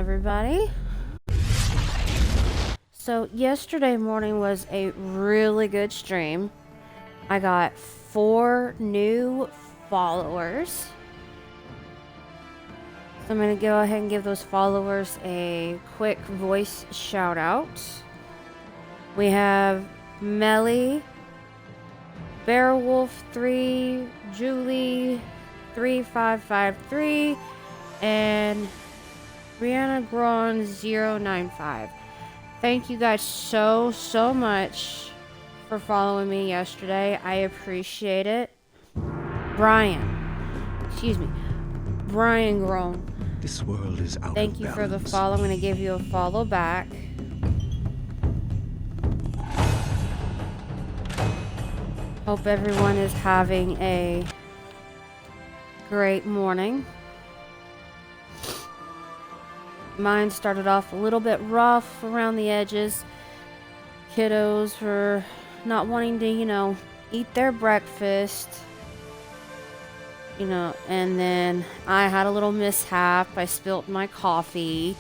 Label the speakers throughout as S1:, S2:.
S1: everybody. So yesterday morning was a really good stream. I got 4 new followers. So I'm going to go ahead and give those followers a quick voice shout out. We have Melly, Bearwolf3, Julie 3553, and Brianna Gron 095. Thank you guys so much for following me yesterday. I appreciate it. Brian Grown.
S2: This world is out
S1: Thank
S2: of
S1: you
S2: balance.
S1: for the follow. I'm going to give you a follow back. Hope everyone is having a great morning. Mine started off a little bit rough around the edges. Kiddos were not wanting to, eat their breakfast. And then I had a little mishap. I spilt my coffee.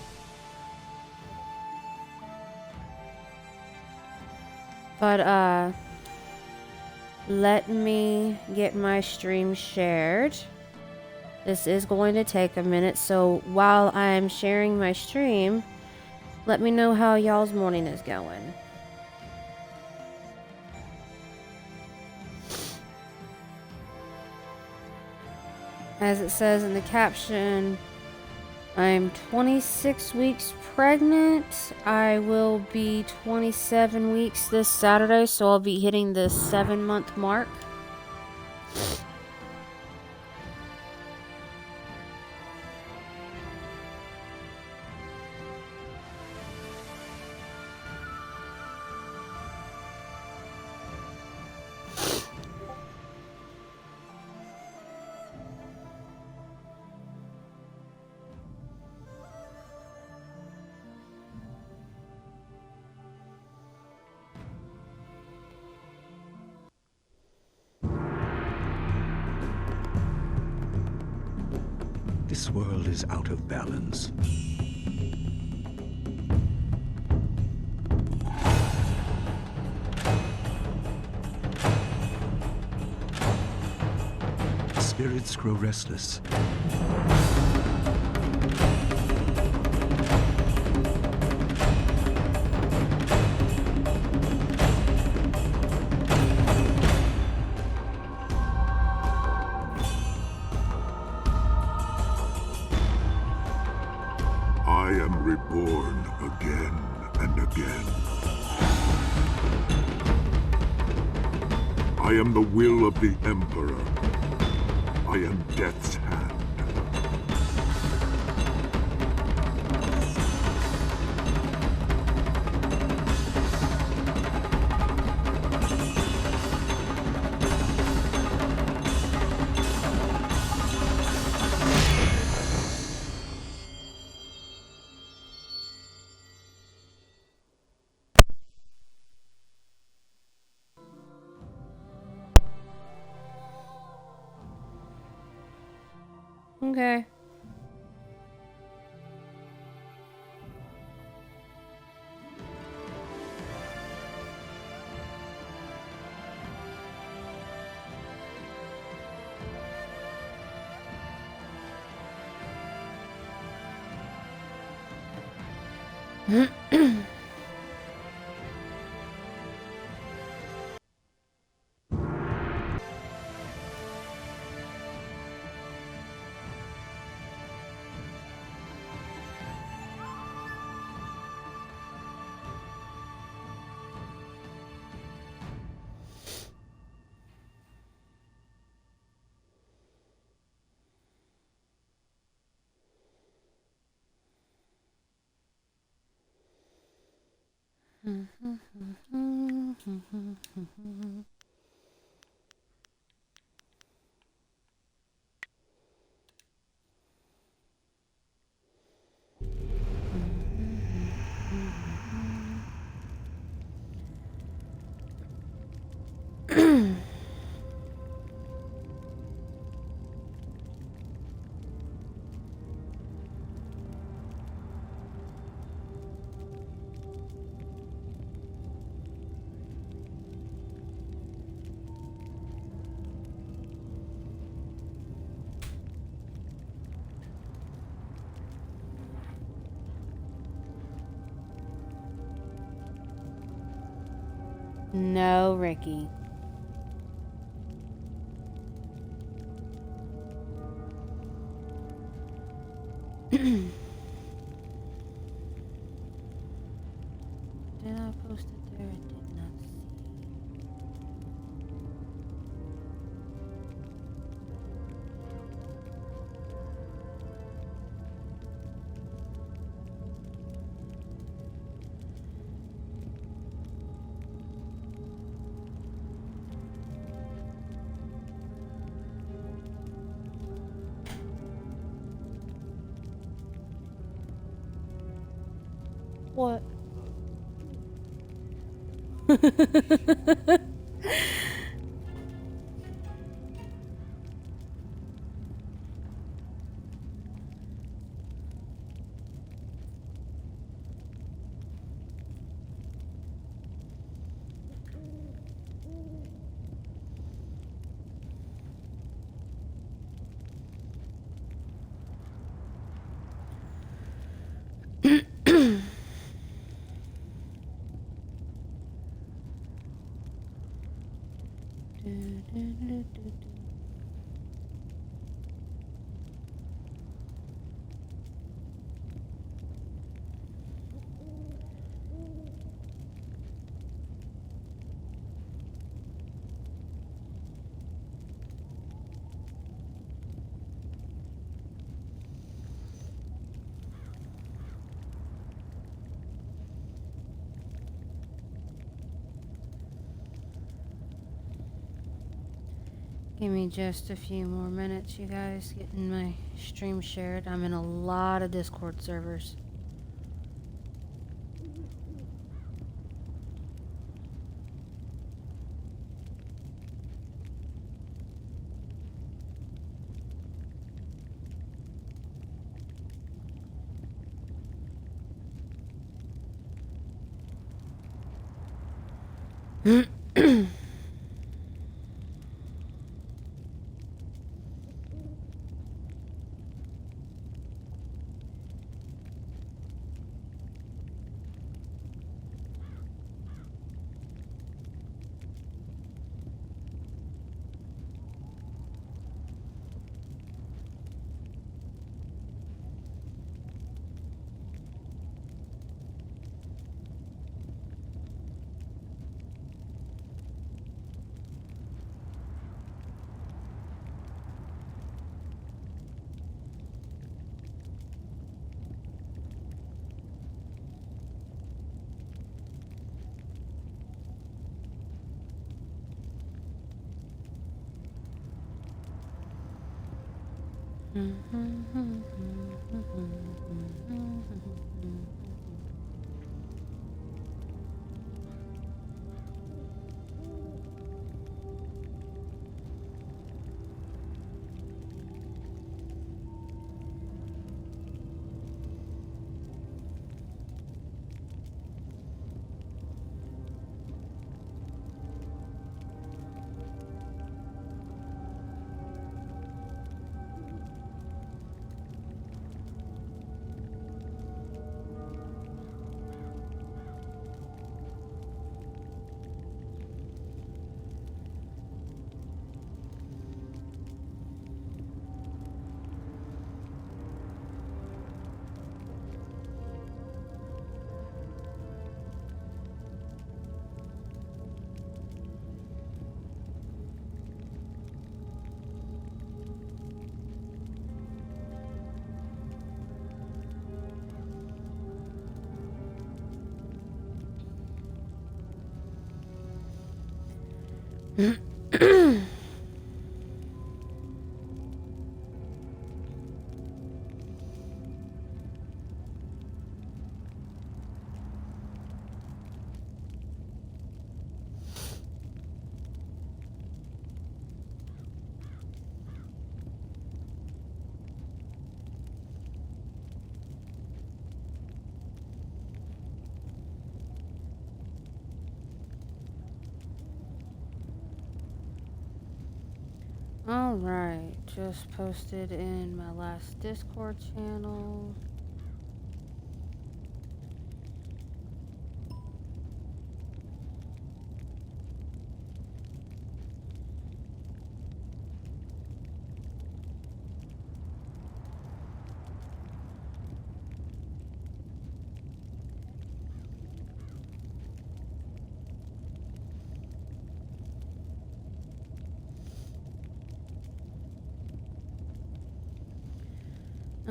S1: But, let me get my stream shared. This is going to take a minute, so while I'm sharing my stream, let me know how y'all's morning is going. As it says in the caption, I'm 26 weeks pregnant. I will be 27 weeks this Saturday, so I'll be hitting the 7-month mark.
S2: This world is out of balance. Spirits grow restless.
S3: I am reborn again and again. I am the will of the Emperor. I am Death's hand.
S1: Okay. No, Ricky. Did I post it there? I did not see. What? Give me just a few more minutes, you guys, getting my stream shared. I'm in a lot of Discord servers. Alright, just posted in my last Discord channel.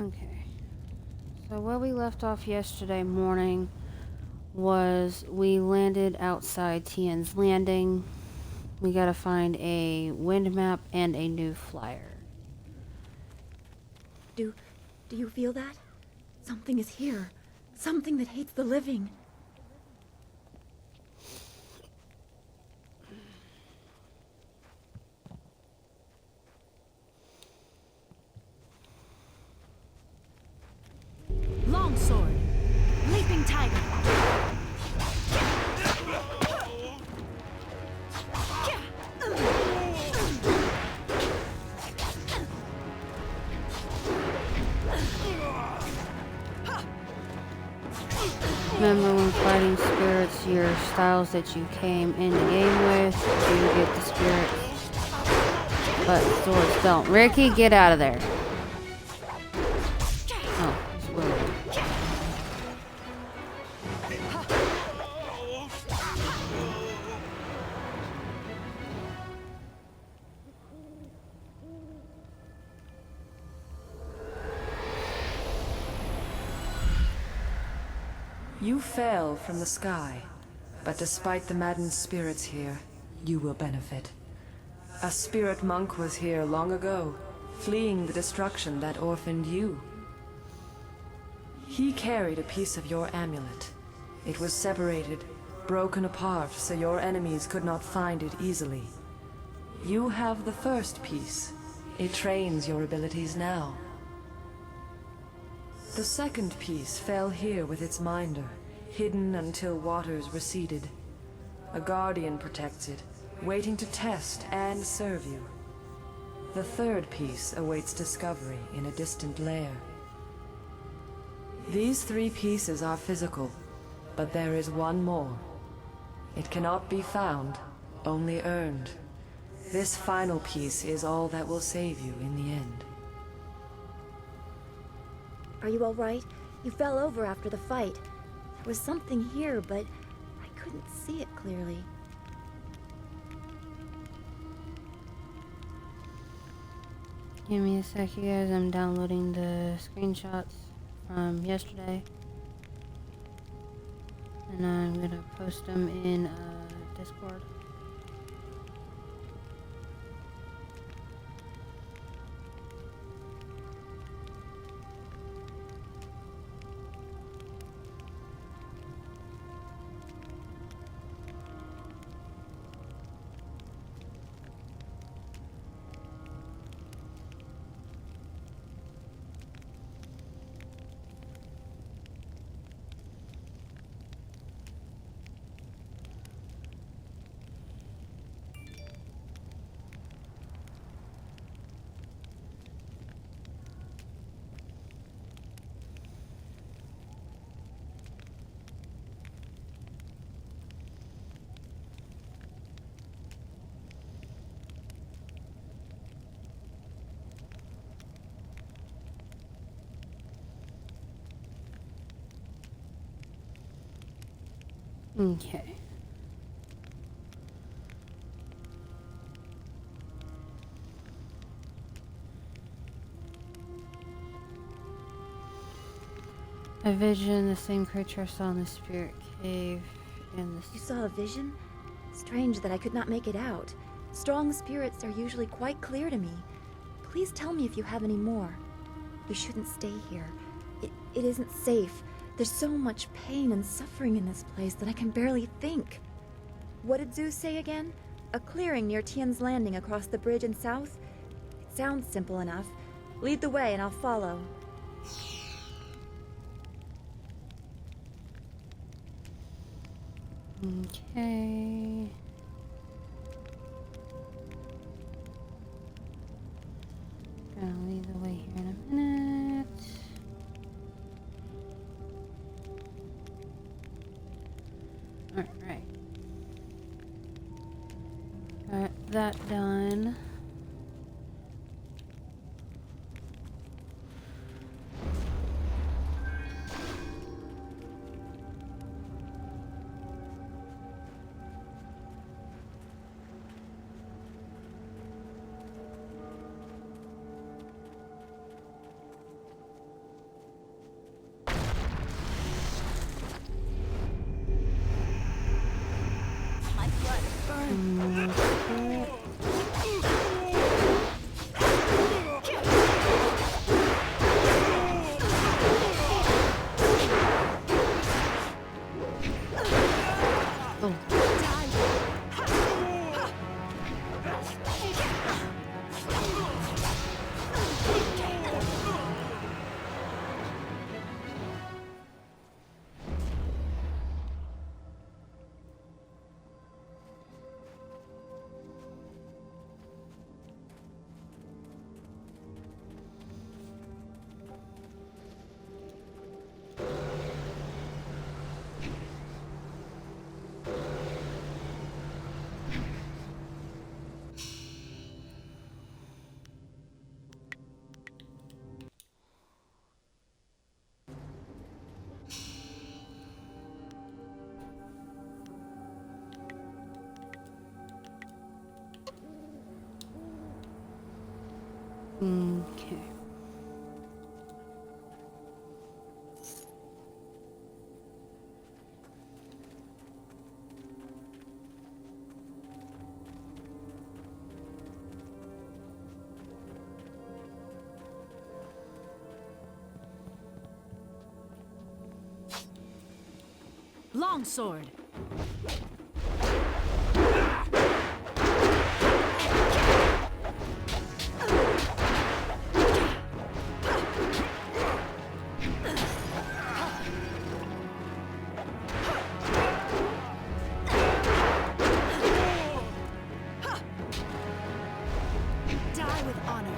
S1: Okay. So where we left off yesterday morning was we landed outside Tien's Landing. We gotta find a wind map and a new flyer.
S4: Do you feel that? Something is here. Something that hates the living.
S5: Longsword. Leaping tiger.
S1: Remember when fighting spirits, your styles that you came in the game with, you get the spirits, but swords don't. Ricky, get out of there. Oh, it's Willow.
S6: You fell from the sky, but despite the maddened spirits here, you will benefit. A spirit monk was here long ago, fleeing the destruction that orphaned you. He carried a piece of your amulet. It was separated, broken apart, so your enemies could not find it easily. You have the first piece. It trains your abilities now. The second piece fell here with its minder, hidden until waters receded. A guardian protects it, waiting to test and serve you. The third piece awaits discovery in a distant lair. These three pieces are physical, but there is one more. It cannot be found, only earned. This final piece is all that will save you in the end.
S4: Are you all right? You fell over after the fight. There was something here, but I couldn't see it clearly.
S1: Give me a sec, you guys. I'm downloading the screenshots from yesterday. And I'm gonna post them in Discord. Okay. A vision, the same creature I saw in the spirit cave in the...
S4: You saw a vision? Strange that I could not make it out. Strong spirits are usually quite clear to me. Please tell me if you have any more. We shouldn't stay here. It isn't safe. There's so much pain and suffering in this place that I can barely think. What did Zeus say again? A clearing near Tien's Landing across the bridge in south? It sounds simple enough. Lead the way and I'll follow.
S1: Okay. Gonna lead the way here in a minute. Alright. Got that done.
S5: Longsword. Die with honor.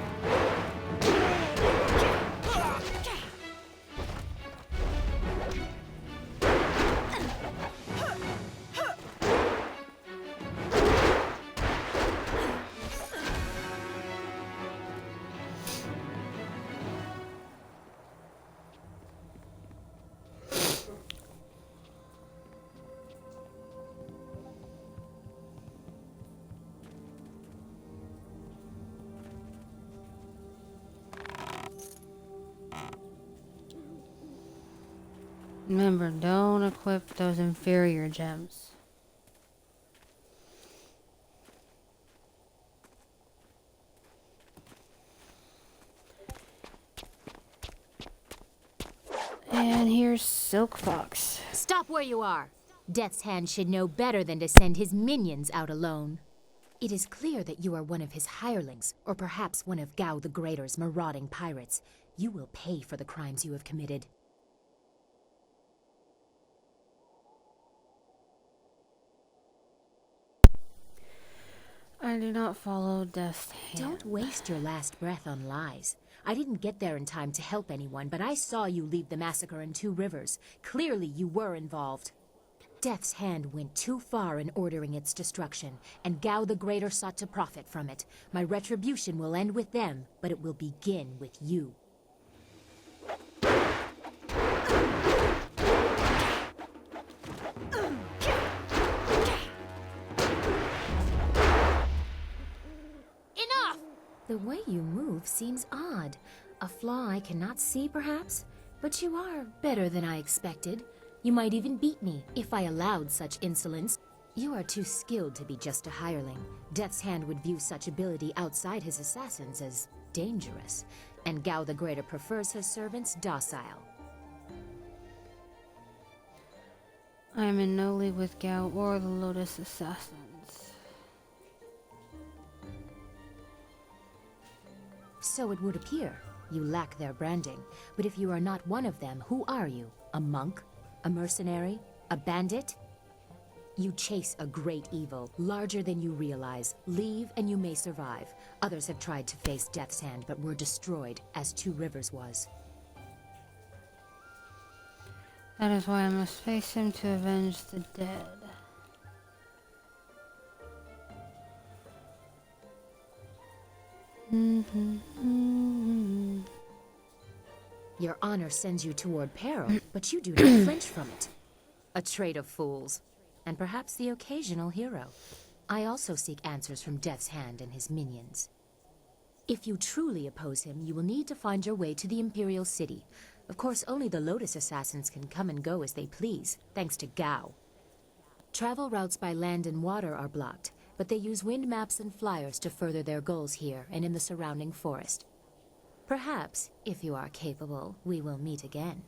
S1: Remember, don't equip those inferior gems. And here's Silk Fox.
S7: Stop where you are. Death's Hand should know better than to send his minions out alone. It is clear that you are one of his hirelings, or perhaps one of Gao the Greater's marauding pirates. You will pay for the crimes you have committed.
S1: I do not follow Death's Hand.
S7: Don't waste your last breath on lies. I didn't get there in time to help anyone, but I saw you lead the massacre in Two Rivers. Clearly you were involved. Death's Hand went too far in ordering its destruction, and Gao the Greater sought to profit from it. My retribution will end with them, but it will begin with you.
S5: Enough!
S7: The way you move seems odd. A flaw I cannot see, perhaps? But you are better than I expected. You might even beat me, if I allowed such insolence. You are too skilled to be just a hireling. Death's Hand would view such ability outside his assassins as dangerous, and Gao the Greater prefers his servants docile.
S1: I am in no league with Gao or the Lotus Assassins.
S7: So it would appear. You lack their branding. But if you are not one of them, who are you? A monk? A mercenary? A bandit? You chase a great evil, larger than you realize. Leave and you may survive. Others have tried to face Death's Hand, but were destroyed, as Two Rivers was.
S1: That is why I must face him to avenge the dead.
S7: Your honor sends you toward peril, but you do not flinch from it. A trait of fools, and perhaps the occasional hero. I also seek answers from Death's Hand and his minions. If you truly oppose him, you will need to find your way to the Imperial City. Of course, only the Lotus Assassins can come and go as they please, thanks to Gao. Travel routes by land and water are blocked, but they use wind maps and flyers to further their goals here and in the surrounding forest. Perhaps, if you are capable, we will meet again.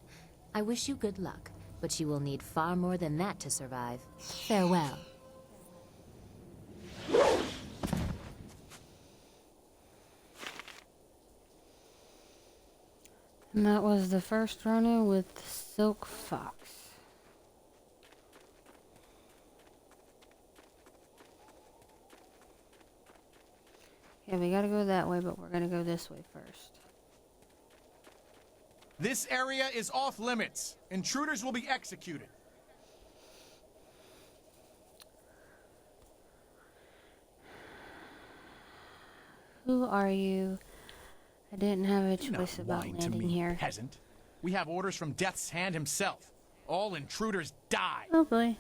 S7: I wish you good luck, but you will need far more than that to survive. Farewell.
S1: And that was the first run-in with Silk Fox. Yeah, we gotta go that way, but we're gonna go this way first.
S8: This area is off limits. Intruders will be executed.
S1: Who are you? I didn't have a
S8: Do not
S1: choice about
S8: whine to
S1: landing
S8: me,
S1: here.
S8: peasant. We have orders from Death's Hand himself. All intruders die.
S1: Oh boy.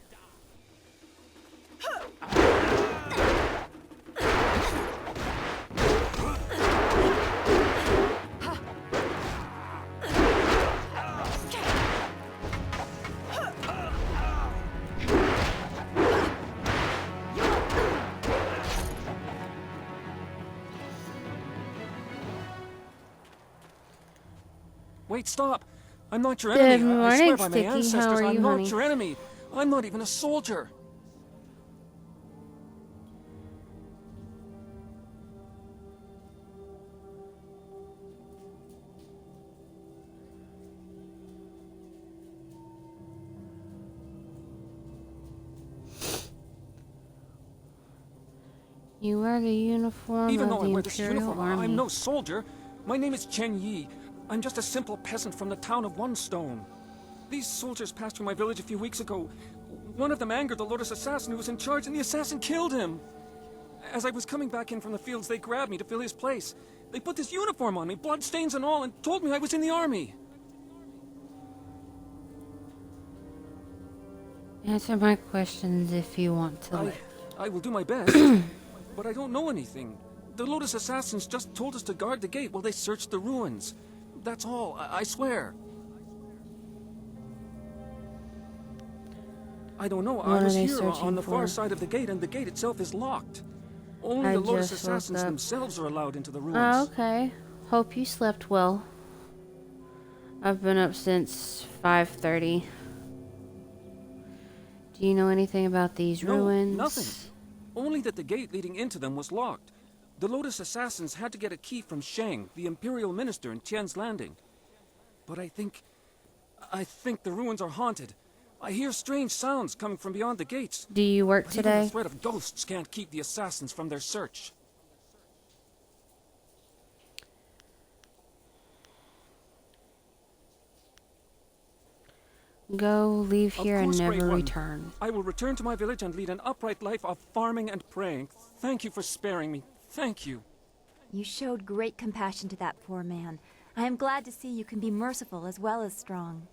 S9: Wait, stop! I'm not your
S1: Good
S9: enemy. I swear
S1: morning,
S9: by my
S1: Sticky.
S9: ancestors,
S1: How are
S9: I'm
S1: you,
S9: not
S1: honey?
S9: your enemy. I'm not even a soldier.
S1: You wear the uniform
S9: Even
S1: of
S9: though I
S1: the
S9: wear this
S1: Imperial
S9: uniform,
S1: Army.
S9: I'm no soldier. My name is Chen Yi. I'm just a simple peasant from the town of One Stone. These soldiers passed through my village a few weeks ago. One of them angered the Lotus assassin who was in charge, and the assassin killed him. As I was coming back in from the fields, they grabbed me to fill his place. They put this uniform on me, bloodstains and all, and told me I was in the army.
S1: Answer my questions if you want to live.
S9: I will do my best, but I don't know anything. The Lotus assassins just told us to guard the gate while they searched the ruins. That's all, I swear. I don't know,
S1: What
S9: I
S1: are
S9: was
S1: they
S9: here on
S1: searching
S9: the far
S1: for?
S9: side of the gate, and the gate itself is locked. Only
S1: I
S9: the Lotus
S1: just woke
S9: assassins
S1: up.
S9: themselves are allowed into the ruins.
S1: Oh, okay. Hope you slept well. I've been up since 5:30. Do you know anything about these
S9: No,
S1: ruins?
S9: nothing. Only that the gate leading into them was locked. The Lotus assassins had to get a key from Shang, the Imperial Minister in Tian's Landing. But I think the ruins are haunted. I hear strange sounds coming from beyond the gates.
S1: Do you work
S9: But even
S1: today?
S9: the threat of ghosts can't keep the assassins from their search.
S1: Go, leave
S9: Of
S1: here, and
S9: course, Great
S1: never
S9: One.
S1: return.
S9: I will return to my village and lead an upright life of farming and praying. Thank you for sparing me. Thank you.
S4: You showed great compassion to that poor man. I am glad to see you can be merciful as well as strong.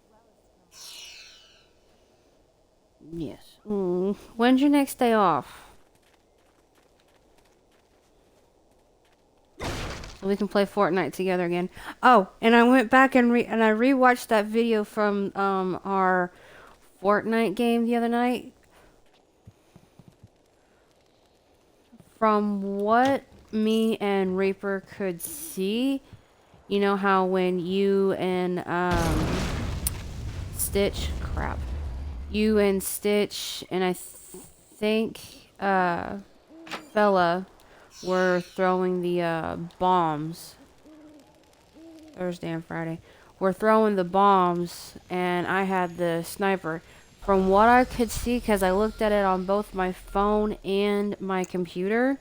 S1: Yes. When's your next day off? So we can play Fortnite together again. Oh, and I went back and I rewatched that video from our Fortnite game the other night. From what me and Reaper could see, you know how when you and Stitch, crap. You and Stitch and I think Fella were throwing the bombs Thursday and Friday. We're throwing the bombs and I had the sniper. From what I could see, because I looked at it on both my phone and my computer,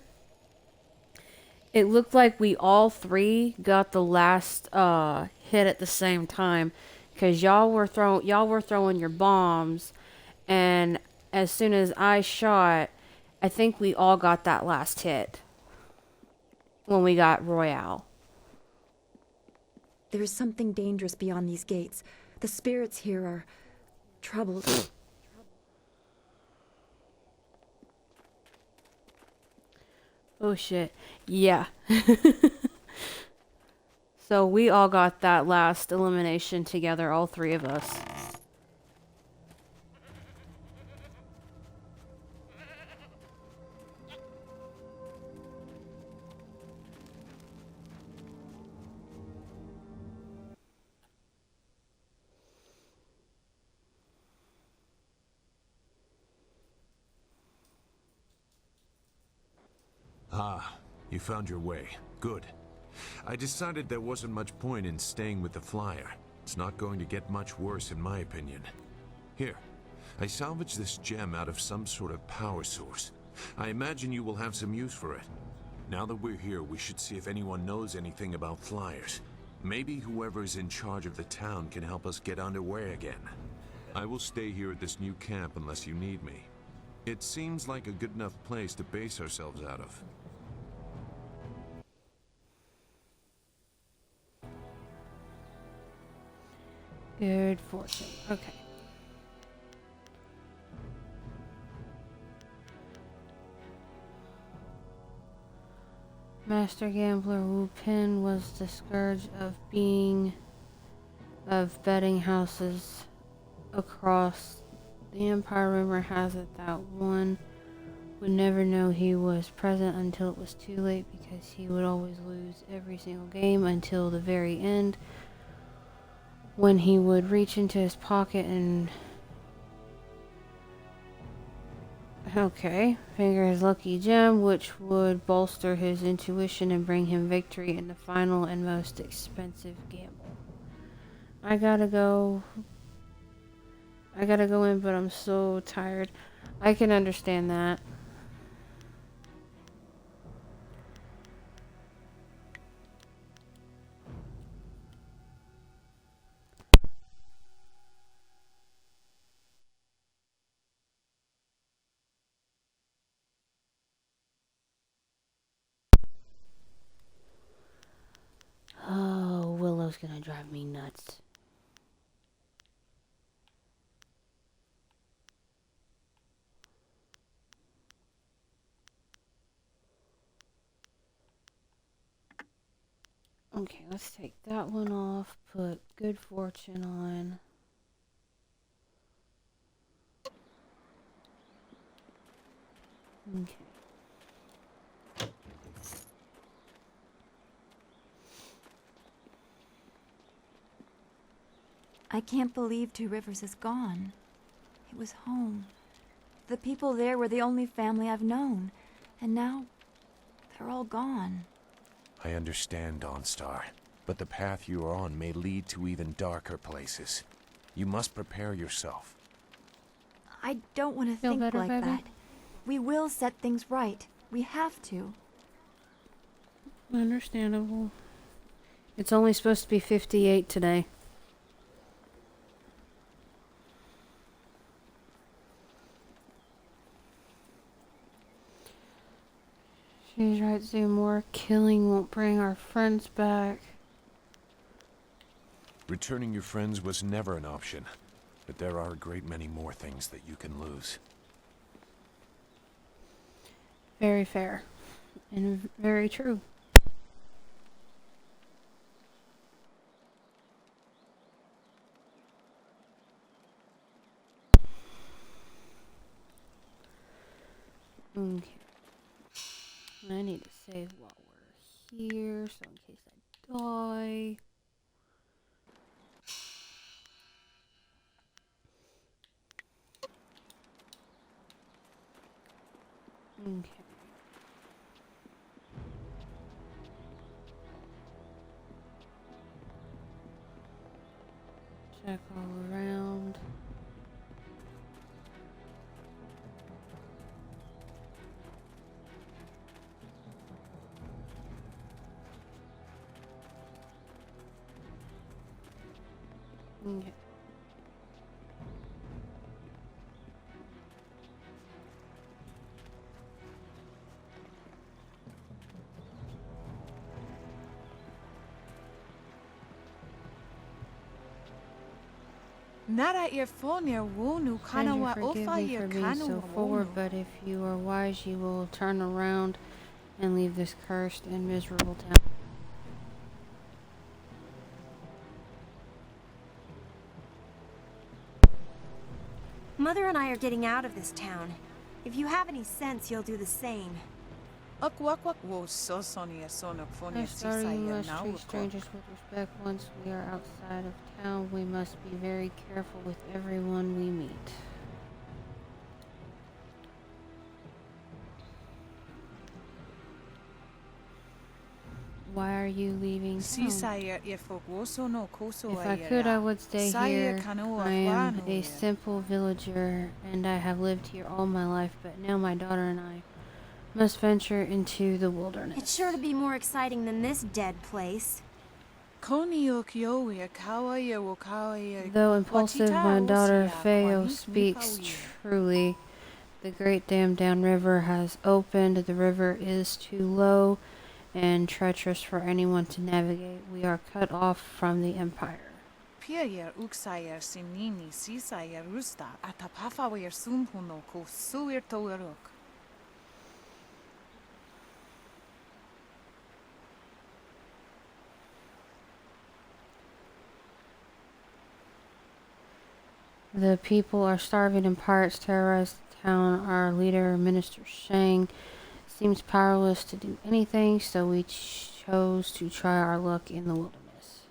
S1: it looked like we all three got the last hit at the same time, because y'all were throwing your bombs, and as soon as I shot, I think we all got that last hit when we got Royale.
S4: There is something dangerous beyond these gates. The spirits here are troubled.
S1: Oh shit. Yeah. So we all got that last elimination together, all three of us.
S10: Ah, you found your way. Good. I decided there wasn't much point in staying with the flyer. It's not going to get much worse in my opinion. Here, I salvaged this gem out of some sort of power source. I imagine you will have some use for it. Now that we're here, we should see if anyone knows anything about flyers. Maybe whoever's in charge of the town can help us get underway again. I will stay here at this new camp unless you need me. It seems like a good enough place to base ourselves out of.
S1: Good fortune. Okay. Master Gambler Wu Pin was the scourge of betting houses across the Empire. Rumor has it that one would never know he was present until it was too late, because he would always lose every single game until the very end, when he would reach into his pocket and Okay. Finger his lucky gem, which would bolster his intuition and bring him victory in the final and most expensive gamble. I gotta go in, but I'm so tired. I can understand that. Oh, Willow's gonna drive me nuts. Okay, let's take that one off. Put good fortune on. Okay.
S4: I can't believe Two Rivers is gone. It was home. The people there were the only family I've known. And now, they're all gone.
S11: I understand, Dawnstar, but the path you are on may lead to even darker places. You must prepare yourself.
S4: I don't want to think
S1: better,
S4: like
S1: baby?
S4: that. We will set things right. We have to.
S1: Understandable. It's only supposed to be 58 today. She's right, Zoo. More killing won't bring our friends back.
S11: Returning your friends was never an option, but there are a great many more things that you can lose.
S1: Very fair. And very true. Okay. I need to save while we're here, so in case I die. Okay. Check all around. Okay.
S5: Nara earphonia wonu
S1: Friend, you
S5: kanawa
S1: forgive
S5: ofa
S1: me
S5: ear
S1: for being so
S5: kanu
S1: forward, but if you are wise, you will turn around and leave this cursed and miserable town.
S12: Mother and I are getting out of this town. If you have any sense, you'll do the same.
S5: Akwakwak so sonia sona
S1: I
S5: phonia
S1: started, you
S5: sisaya
S1: must treat
S5: now.
S1: strangers with respect. Once we are outside of town, we must be very careful with everyone we meet. Why are you leaving town?
S5: Sisaya efogoso no koso
S1: If I could, I would stay here. I am a simple villager, and I have lived here all my life, but now my daughter and I must venture into the wilderness.
S12: It's sure to be more exciting than this dead place.
S1: Though impulsive, my daughter Feo speaks truly. The great dam downriver has opened. The river is too low and treacherous for anyone to navigate. We are cut off from the Empire.
S5: Piayer uksayer simnini sisaya rusta atapafawer sumpuno ko suir toerok.
S1: The people are starving and pirates terrorize the town. Our leader, Minister Shang, seems powerless to do anything, so we chose to try our luck in the wilderness.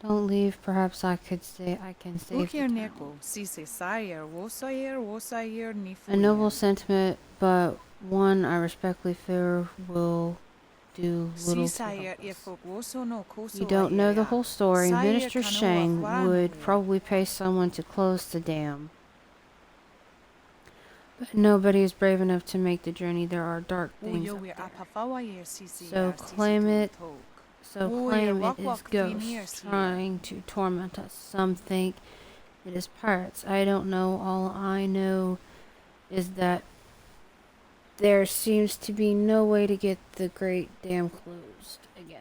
S1: Don't leave. Perhaps I can save the
S5: Ukir
S1: town.
S5: neko, sise sayer, wosayer, nifu.
S1: A noble sentiment, but one I respectfully fear will do little to help us. You don't know the whole story. Minister Shang would probably pay someone to close the dam. But nobody is brave enough to make the journey. There are dark things up there. So claim it is ghosts trying to torment us. Some think it is pirates. I don't know. All I know is that there seems to be no way to get the Great Dam closed again.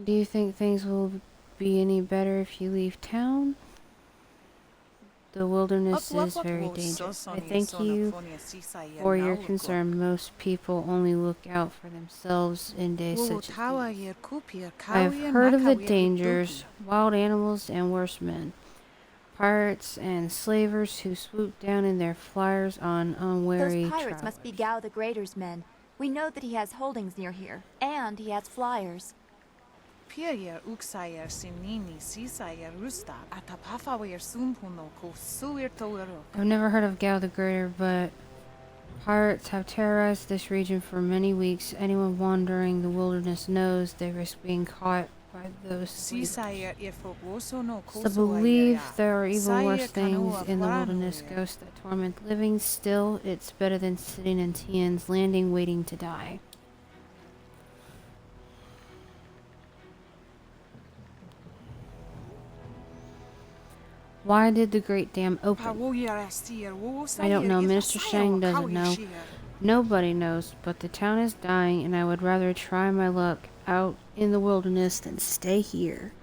S1: Do you think things will be any better if you leave town? The wilderness is very dangerous. I thank you for your concern. Most people only look out for themselves in days such as these. I have heard of the dangers, wild animals and worse men. Pirates and slavers who swoop down in their flyers on unwary
S4: Those pirates
S1: travelers.
S4: must be Gao the Greater's men. We know that he has holdings near here, and he has flyers.
S5: Piayer uksayer simnini sisayer rusta atapafawayer sumpuno ko suir toerok.
S1: I've never heard of Gao the Greater, but pirates have terrorized this region for many weeks. Anyone wandering the wilderness knows they risk being caught by those slavers. So believe there are even worse things in the wilderness, ghosts that torment living. Still, it's better than sitting in Tian's Landing waiting to die. Why did the Great Dam open? I don't know. Minister Shang doesn't know. Nobody knows, but the town is dying, and I would rather try my luck out in the wilderness than stay here.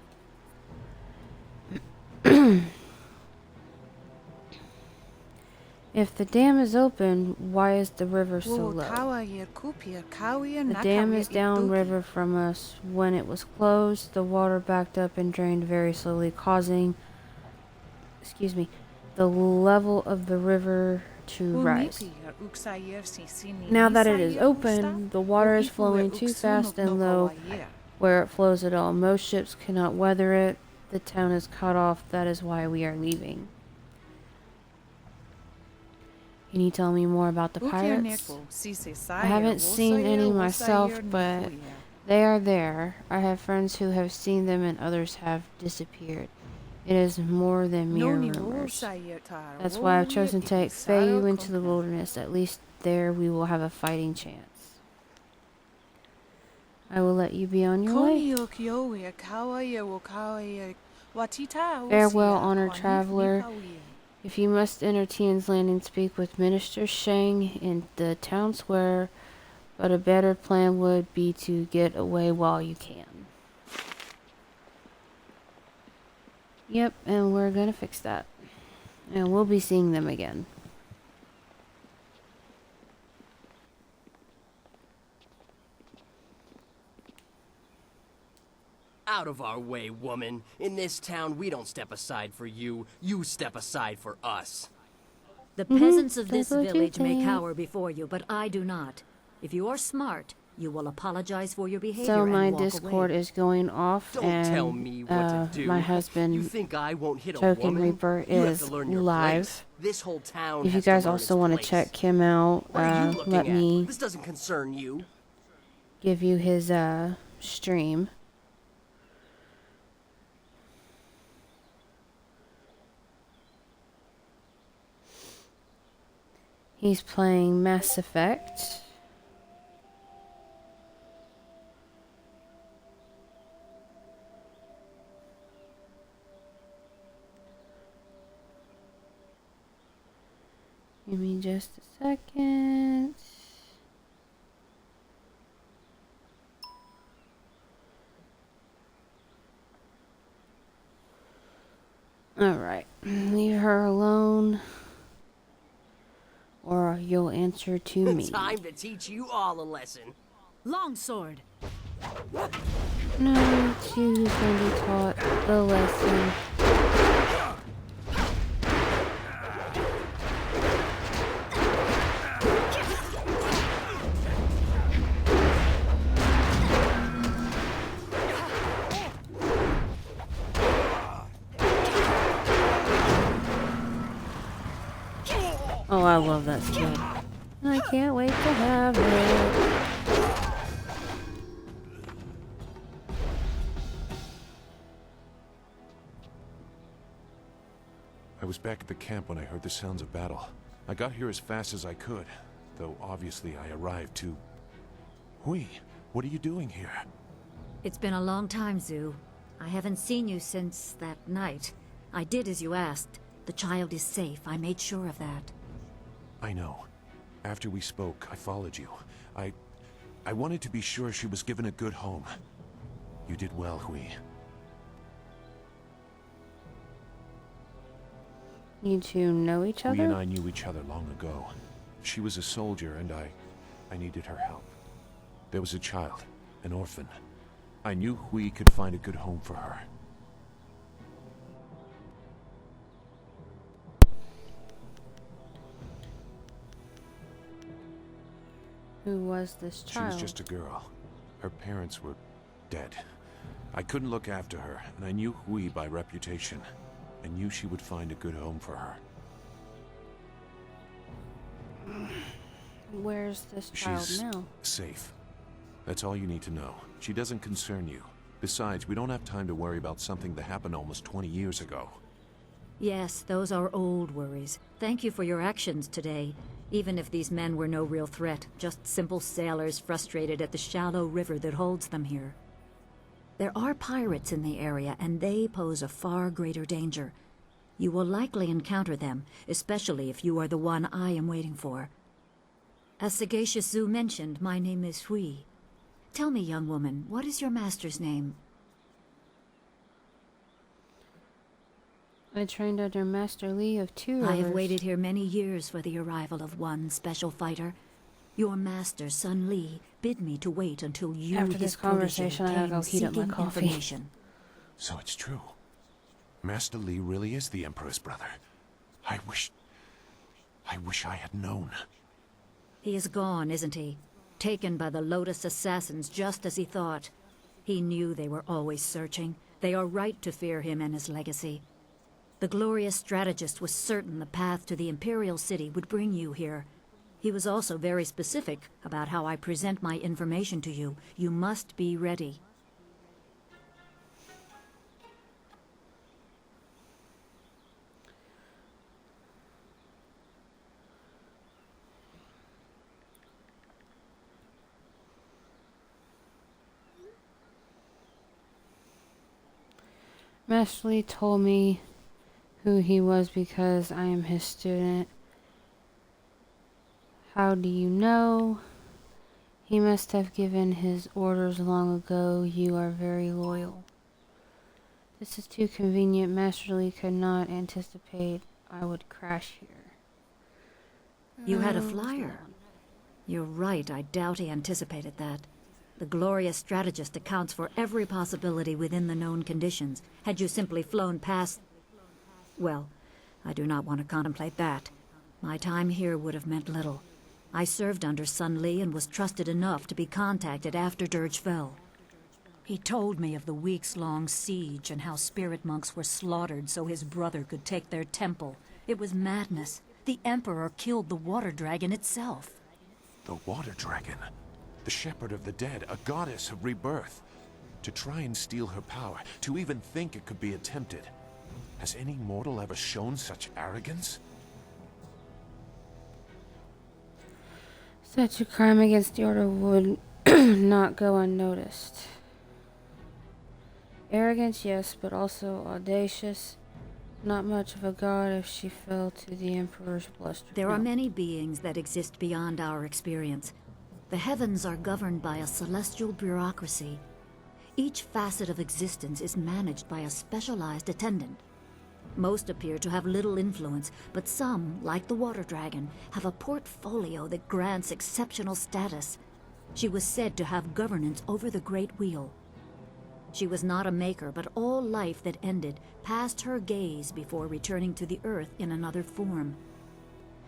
S1: If the dam is open, why is the river so low? The dam is downriver from us. When it was closed, the water backed up and drained very slowly, causing the level of the river to rise. Now that it is open, the water is flowing too fast and low where it flows at all. Most ships cannot weather it. The town is cut off. That is why we are leaving. Can you tell me more about the pirates? I haven't seen any myself, but they are there. I have friends who have seen them and others have disappeared. It is more than mere rumors. That's why I've chosen to take Feiyu into the wilderness. At least there we will have a fighting chance. I will let you be on your way. Farewell, honored traveler. If you must enter Tian's Landing, speak with Minister Shang in the town square, but a better plan would be to get away while you can. Yep, and we're gonna fix that. And we'll be seeing them again.
S13: Out of our way, woman. In this town, we don't step aside for you. You step aside for us.
S14: The peasants of this village may cower before you, but I do not. If you are smart, you will apologize for your behavior
S1: So my
S14: and walk
S1: Discord
S14: away.
S1: is going off,
S13: Don't
S1: and
S13: tell me what to do.
S1: my husband,
S13: You think I won't hit a
S1: Token
S13: woman?
S1: Reaper,
S13: You have
S1: is
S13: to learn your
S1: live.
S13: place. This whole town
S1: If you
S13: has to
S1: guys
S13: learn
S1: also
S13: its
S1: want to
S13: place.
S1: check him out,
S13: What are you looking
S1: let
S13: at?
S1: me
S13: This doesn't concern you.
S1: give you his stream. He's playing Mass Effect. Give me just a second. Alright, leave her alone, or you'll answer to me.
S13: Time to teach you all a lesson.
S14: Longsword.
S1: No, it's you who's going to be taught the lesson. Oh, I love that skin. I can't wait to have it.
S10: I was back at the camp when I heard the sounds of battle. I got here as fast as I could, though obviously I arrived too... Hui, what are you doing here?
S14: It's been a long time, Zhu. I haven't seen you since that night. I did as you asked. The child is safe. I made sure of that.
S10: I know. After we spoke, I followed you. I wanted to be sure she was given a good home. You did well, Hui.
S1: You two know each other?
S10: Hui and I knew each other long ago. She was a soldier, and I needed her help. There was a child, an orphan. I knew Hui could find a good home for her.
S1: Who was this child?
S10: She was just a girl. Her parents were dead. I couldn't look after her, and I knew Hui by reputation. I knew she would find a good home for her.
S1: Where's this child
S10: She's
S1: now?
S10: safe. That's all you need to know. She doesn't concern you. Besides, we don't have time to worry about something that happened almost 20 years ago.
S14: Yes, those are old worries. Thank you for your actions today. Even if these men were no real threat, just simple sailors frustrated at the shallow river that holds them here. There are pirates in the area, and they pose a far greater danger. You will likely encounter them, especially if you are the one I am waiting for. As Sagacious Zhu mentioned, my name is Hui. Tell me, young woman, what is your master's name?
S1: I trained under Master Li of Two Rivers.
S14: I have waited here many years for the arrival of one special fighter. Your master, Sun Li, bid me to wait until you,
S1: After
S14: his
S1: this conversation, I gotta
S14: came
S1: go heat up my
S14: seeking
S1: coffee.
S14: information.
S10: So it's true. Master Li really is the Emperor's brother. I wish I had known.
S14: He is gone, isn't he? Taken by the Lotus assassins just as he thought. He knew they were always searching. They are right to fear him and his legacy. The glorious strategist was certain the path to the Imperial City would bring you here. He was also very specific about how I present my information to you. You must be ready.
S1: Master Li told me who he was because I am his student. How do you know? He must have given his orders long ago. You are very loyal. This is too convenient. Master Li could not anticipate I would crash here.
S14: You had a flyer. You're right, I doubt he anticipated that. The glorious strategist accounts for every possibility within the known conditions. Had you simply flown past... Well, I do not want to contemplate that. My time here would have meant little. I served under Sun Li and was trusted enough to be contacted after Dirge fell. He told me of the weeks-long siege and how spirit monks were slaughtered so his brother could take their temple. It was madness. The Emperor killed the water dragon itself.
S10: The Water Dragon. The Shepherd of the Dead, a goddess of rebirth. To try and steal her power, to even think it could be attempted. Has any mortal ever shown such arrogance?
S1: Such a crime against the Order would not go unnoticed. Arrogance, yes, but also audacious. Not much of a god if she fell to the Emperor's bluster.
S14: There are many beings that exist beyond our experience. The heavens are governed by a celestial bureaucracy. Each facet of existence is managed by a specialized attendant. Most appear to have little influence, but some, like the Water Dragon, have a portfolio that grants exceptional status. She was said to have governance over the Great Wheel. She was not a maker, but all life that ended passed her gaze before returning to the Earth in another form.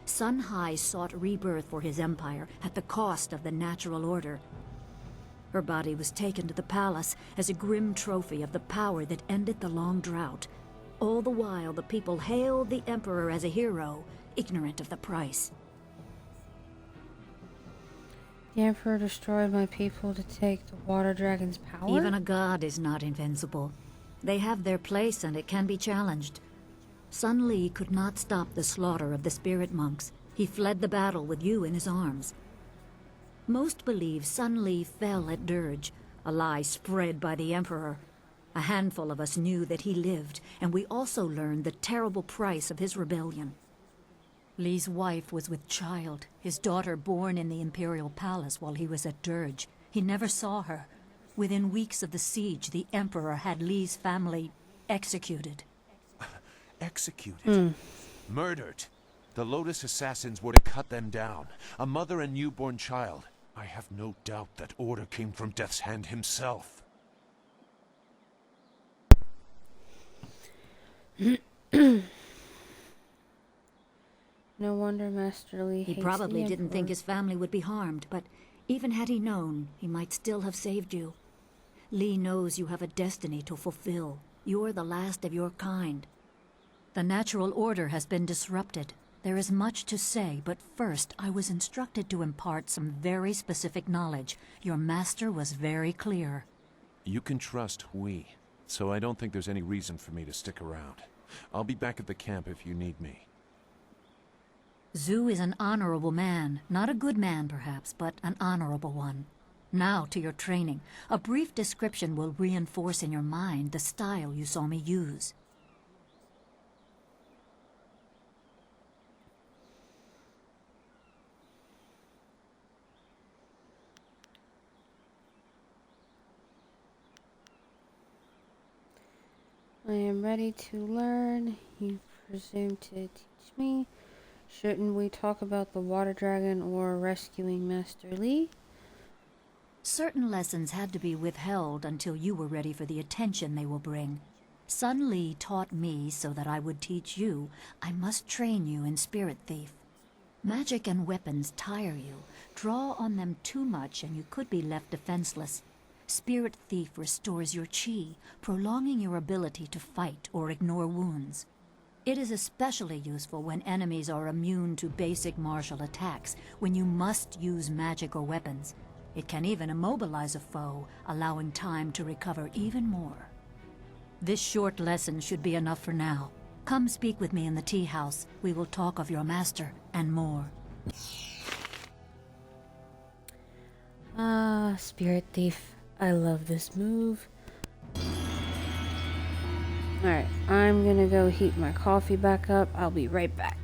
S14: Sun Hai sought rebirth for his empire at the cost of the natural order. Her body was taken to the palace as a grim trophy of the power that ended the long drought. All the while, the people hailed the Emperor as a hero, ignorant of the price.
S1: The Emperor destroyed my people to take the Water Dragon's power?
S14: Even a god is not invincible. They have their place and it can be challenged. Sun Li could not stop the slaughter of the spirit monks. He fled the battle with you in his arms. Most believe Sun Li fell at Dirge, a lie spread by the Emperor. A handful of us knew that he lived, and we also learned the terrible price of his rebellion. Li's wife was with child, his daughter born in the Imperial Palace while he was at Dirge. He never saw her. Within weeks of the siege, the Emperor had Li's family executed.
S11: Executed? Murdered? The Lotus assassins were to cut them down. A mother and newborn child. I have no doubt that order came from Death's Hand himself.
S1: No wonder Master Li hates
S14: He probably
S1: the
S14: didn't
S1: Emperor.
S14: think his family would be harmed, but even had he known, he might still have saved you. Li knows you have a destiny to fulfill. You're the last of your kind. The natural order has been disrupted. There is much to say, but first I was instructed to impart some very specific knowledge. Your master was very clear.
S11: You can trust we, so I don't think there's any reason for me to stick around. I'll be back at the camp if you need me.
S14: Zhu is an honorable man. Not a good man, perhaps, but an honorable one. Now to your training. A brief description will reinforce in your mind the style you saw me use.
S1: I am ready to learn. You presume to teach me. Shouldn't we talk about the Water Dragon or rescuing Master Li?
S14: Certain lessons had to be withheld until you were ready for the attention they will bring. Sun Li taught me so that I would teach you. I must train you in Spirit Thief. Magic and weapons tire you. Draw on them too much and you could be left defenseless. Spirit Thief restores your chi, prolonging your ability to fight or ignore wounds. It is especially useful when enemies are immune to basic martial attacks, when you must use magic or weapons. It can even immobilize a foe, allowing time to recover even more. This short lesson should be enough for now. Come speak with me in the tea house. We will talk of your master and more.
S1: Ah, Spirit Thief. I love this move. Alright, I'm gonna go heat my coffee back up. I'll be right back.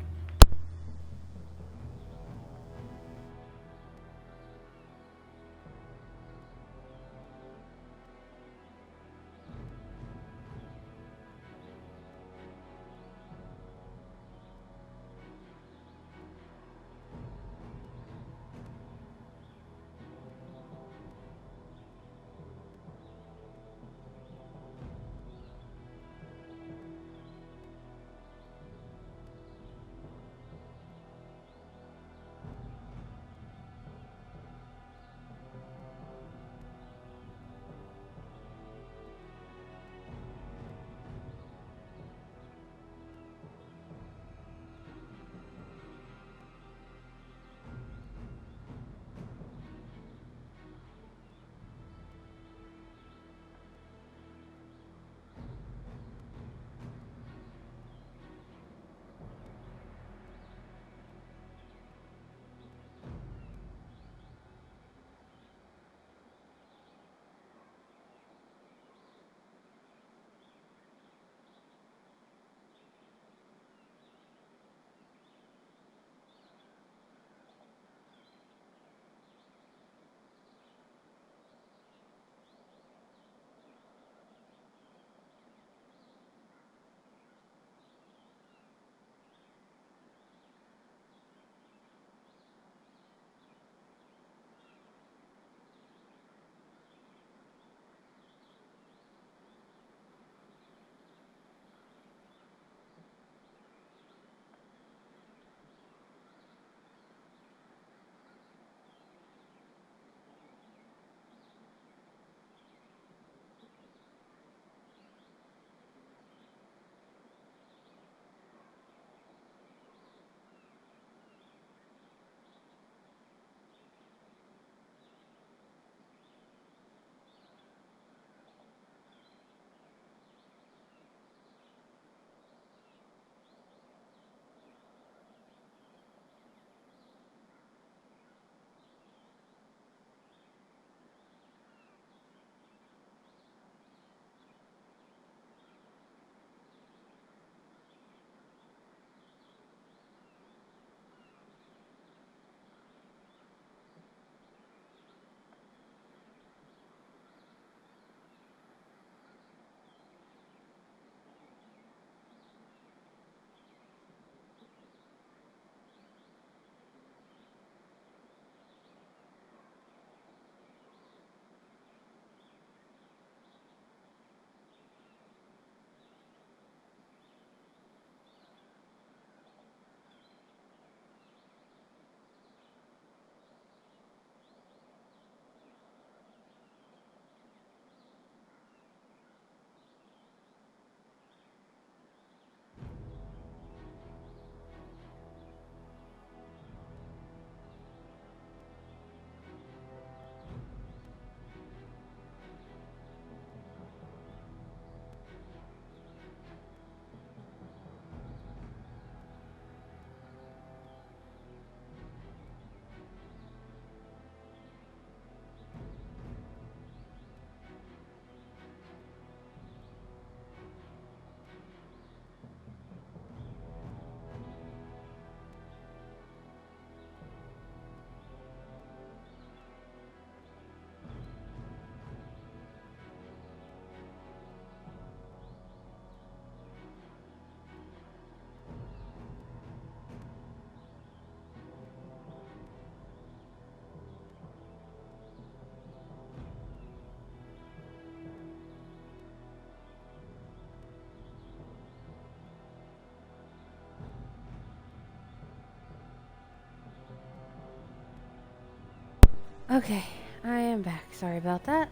S1: Okay, I am back. Sorry about that.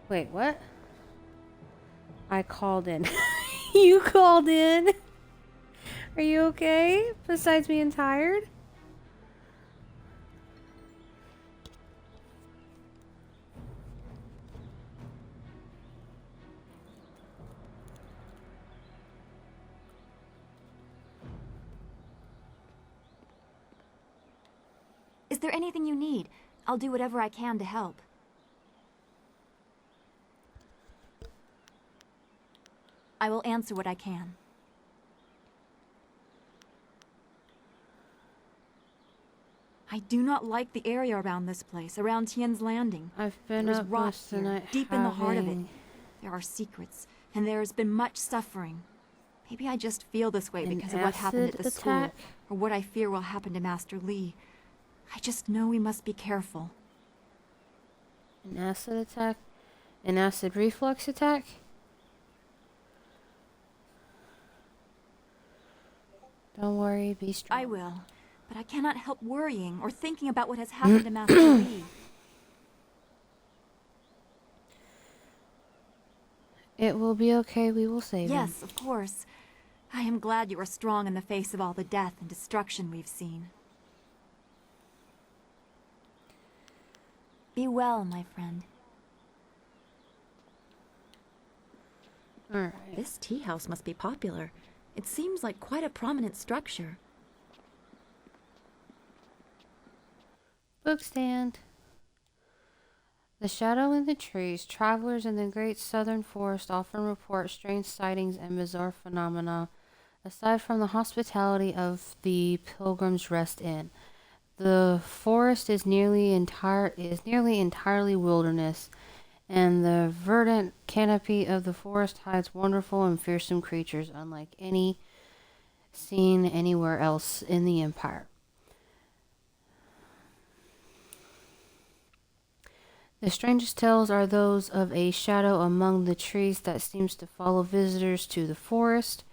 S1: Wait, what? I called in. You called in? Are you okay? Besides being tired?
S4: Is there anything you need? I'll do whatever I can to help. I will answer what I can. I do not like the area around this place, around Tien's Landing.
S1: I've been
S4: There is
S1: up
S4: rot
S1: most of the
S4: here,
S1: night
S4: deep in the heart of it.
S1: having
S4: There are secrets, and there has been much suffering. Maybe I just feel this way
S1: an
S4: because of what happened at the
S1: acid
S4: school,
S1: attack?
S4: or what I fear will happen to Master Li. I just know we must be careful.
S1: An acid attack? An acid reflux attack? Don't worry, be strong.
S4: I will, but I cannot help worrying or thinking about what has happened to Master Li.
S1: It will be okay, we will save him.
S4: Yes, of course. I am glad you are strong in the face of all the death and destruction we've seen. Be well, my friend.
S1: Alright.
S4: This tea house must be popular. It seems like quite a prominent structure.
S1: Book stand. The shadow in the trees. Travelers in the great southern forest often report strange sightings and bizarre phenomena. Aside from the hospitality of the Pilgrim's Rest Inn, the forest is nearly entirely wilderness, and the verdant canopy of the forest hides wonderful and fearsome creatures unlike any seen anywhere else in the Empire. The strangest tales are those of a shadow among the trees that seems to follow visitors to the forest.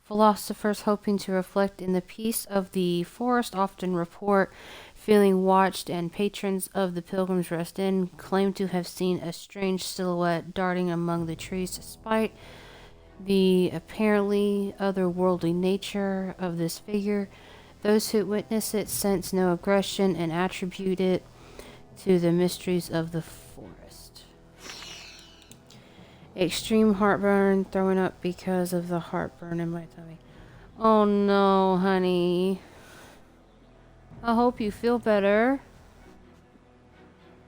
S1: Philosophers hoping to reflect in the peace of the forest often report feeling watched, and patrons of the Pilgrim's Rest Inn claim to have seen a strange silhouette darting among the trees. Despite the apparently otherworldly nature of this figure, those who witness it sense no aggression and attribute it to the mysteries of the forest. Extreme heartburn, throwing up because of the heartburn in my tummy. Oh no, honey. I hope you feel better.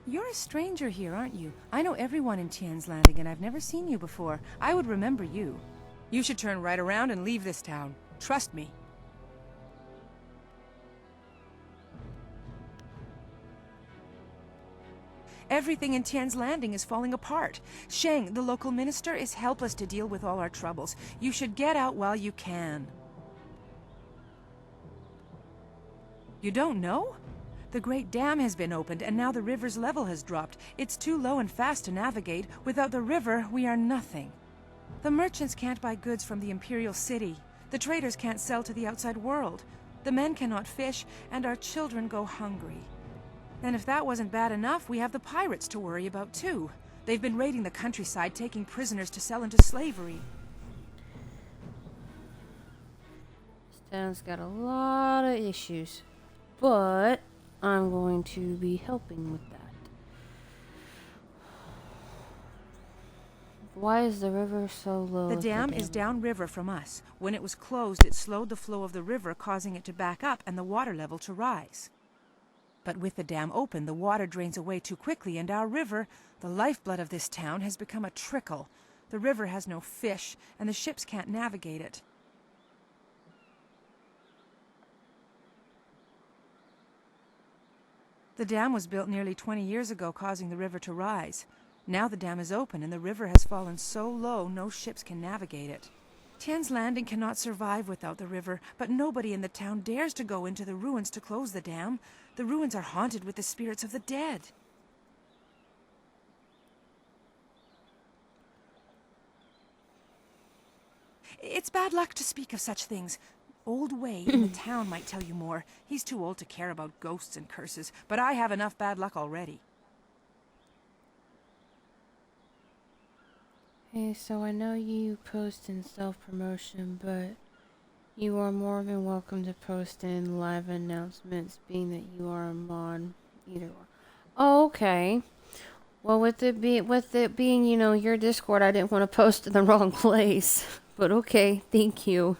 S15: You're a stranger here, aren't you? I know everyone in Tien's Landing, and I've never seen you before. I would remember you. You should turn right around and leave this town. Trust me. Everything in Tien's Landing is falling apart. Sheng, the local minister, is helpless to deal with all our troubles. You should get out while you can. You don't know? The Great Dam has been opened, and now the river's level has dropped. It's too low and fast to navigate. Without the river, we are nothing. The merchants can't buy goods from the Imperial City. The traders can't sell to the outside world. The men cannot fish, and our children go hungry. And if that wasn't bad enough, we have the pirates to worry about too. They've been raiding the countryside, taking prisoners to sell into slavery.
S1: Stan's got a lot of issues, but I'm going to be helping with that. Why is the river so low?
S15: The dam is downriver from us. When it was closed, it slowed the flow of the river, causing it to back up and the water level to rise. But with the dam open, the water drains away too quickly, and our river, the lifeblood of this town, has become a trickle. The river has no fish, and the ships can't navigate it. The dam was built nearly 20 years ago, causing the river to rise. Now the dam is open, and the river has fallen so low no ships can navigate it. Tien's Landing cannot survive without the river, but nobody in the town dares to go into the ruins to close the dam. The ruins are haunted with the spirits of the dead. It's bad luck to speak of such things. Old Wei in the town might tell you more. He's too old to care about ghosts and curses, but I have enough bad luck already.
S1: Hey, so I know you post in self-promotion, but you are more than welcome to post in live announcements, being that you are a mod, either or. Oh, okay. Well, with it being, you know, your Discord, I didn't want to post in the wrong place. But okay, thank you.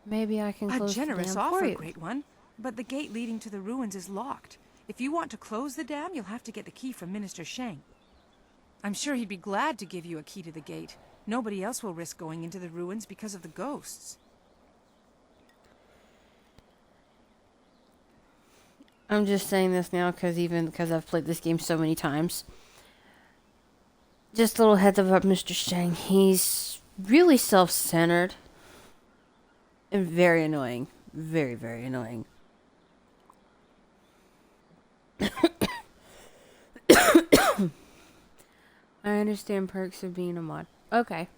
S1: Maybe I can close
S15: A generous
S1: the dam for
S15: offer,
S1: you.
S15: Great One. But the gate leading to the ruins is locked. If you want to close the dam, you'll have to get the key from Minister Sheng. I'm sure he'd be glad to give you a key to the gate. Nobody else will risk going into the ruins because of the ghosts.
S1: I'm just saying this now because I've played this game so many times. Just a little heads up about Mr. Sheng. He's really self-centered and very annoying. Very, very annoying. I understand perks of being a mod. Okay.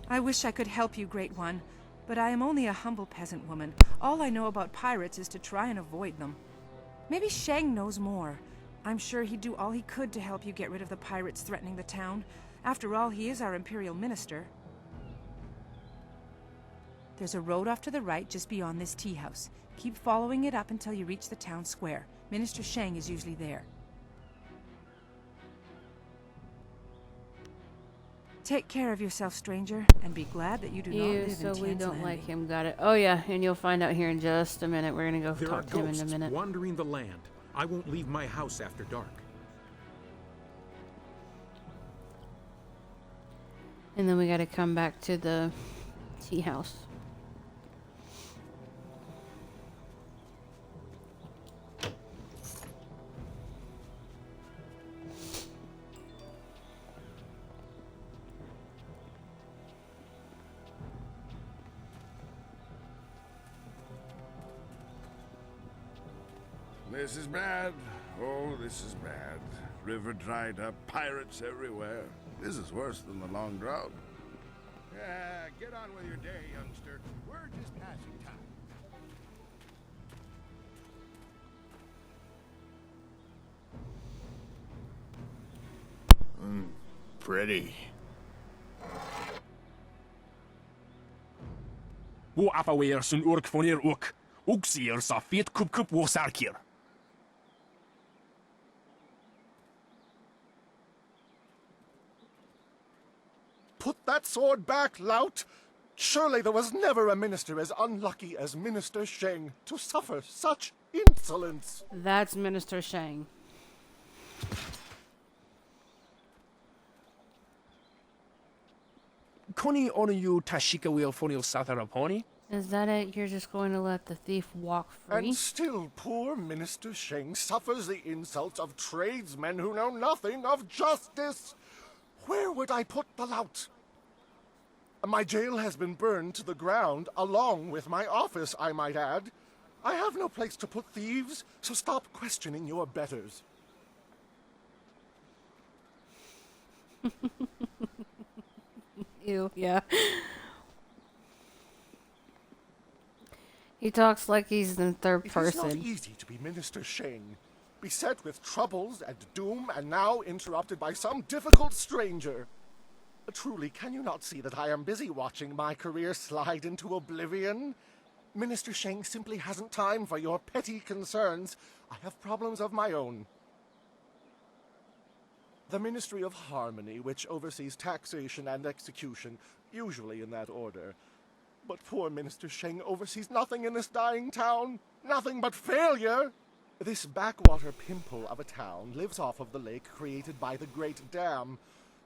S15: I wish I could help you, Great One, but I am only a humble peasant woman. All I know about pirates is to try and avoid them. Maybe Sheng knows more. I'm sure he'd do all he could to help you get rid of the pirates threatening the town. After all, he is our Imperial Minister. There's a road off to the right just beyond this tea house. Keep following it up until you reach the town square. Minister Sheng is usually there. Take care of yourself, stranger, and be glad that you do not live in
S1: So we
S15: Tian's
S1: don't like
S15: Landing.
S1: him. Got it. Oh yeah, and you'll find out here in just a minute. We're gonna go
S8: There are
S1: talk to him in a
S8: ghosts
S1: minute.
S8: wandering the land. I won't leave my house after dark.
S1: And then we gotta come back to the tea house.
S16: This is bad. Oh, this is bad. River dried up, pirates everywhere. This is worse than the long drought.
S17: Yeah, get on with your day, youngster. We're just passing time.
S16: Pretty.
S18: Wo afaweer sun urk vonir ook. Oeksier sa feet kup wo sarkir.
S17: Put that sword back, lout! Surely there was never a minister as unlucky as Minister Sheng to suffer such insolence.
S1: That's Minister Sheng.
S18: Koni onu you tashika wheel fonil satharaponi?
S1: Is that it? You're just going to let the thief walk free?
S17: And still poor Minister Sheng suffers the insults of tradesmen who know nothing of justice. Where would I put the lout? My jail has been burned to the ground, along with my office, I might add. I have no place to put thieves, so stop questioning your betters.
S1: Ew, yeah. He talks like he's in third
S17: It is
S1: person.
S17: not easy to be Minister Sheng, beset with troubles and doom, and now interrupted by some difficult stranger. Truly, can you not see that I am busy watching my career slide into oblivion? Minister Sheng simply hasn't time for your petty concerns. I have problems of my own. The Ministry of Harmony, which oversees taxation and execution, usually in that order. But poor Minister Sheng oversees nothing in this dying town. Nothing but failure! This backwater pimple of a town lives off of the lake created by the Great Dam.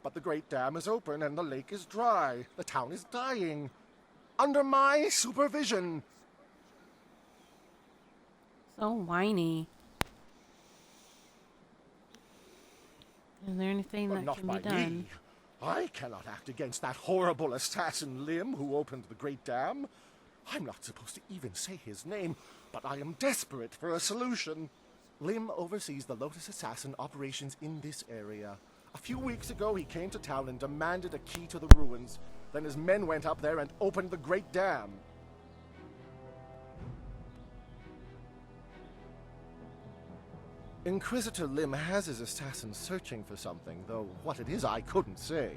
S17: But the Great Dam is open and the lake is dry. The town is dying. Under my supervision.
S1: So whiny. Is there anything that
S17: Not
S1: can
S17: by
S1: be done?
S17: me. I cannot act against that horrible assassin Lim who opened the Great Dam. I'm not supposed to even say his name, but I am desperate for a solution. Lim oversees the Lotus Assassin operations in this area. A few weeks ago, he came to town and demanded a key to the ruins. Then his men went up there and opened the Great Dam. Inquisitor Lim has his assassins searching for something, though what it is I couldn't say.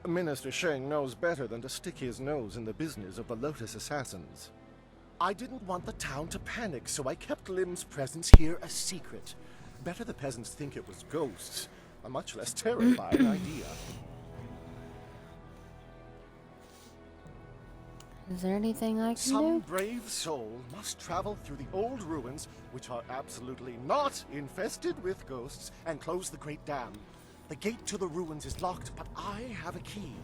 S17: Minister Sheng knows better than to stick his nose in the business of the Lotus Assassins. I didn't want the town to panic, so I kept Lim's presence here a secret. Better the peasants think it was ghosts. A much less terrifying idea.
S1: Is there anything I can
S17: Some
S1: do?
S17: brave soul must travel through the old ruins, which are absolutely not infested with ghosts, and close the Great Dam. The gate to the ruins is locked, but I have a key.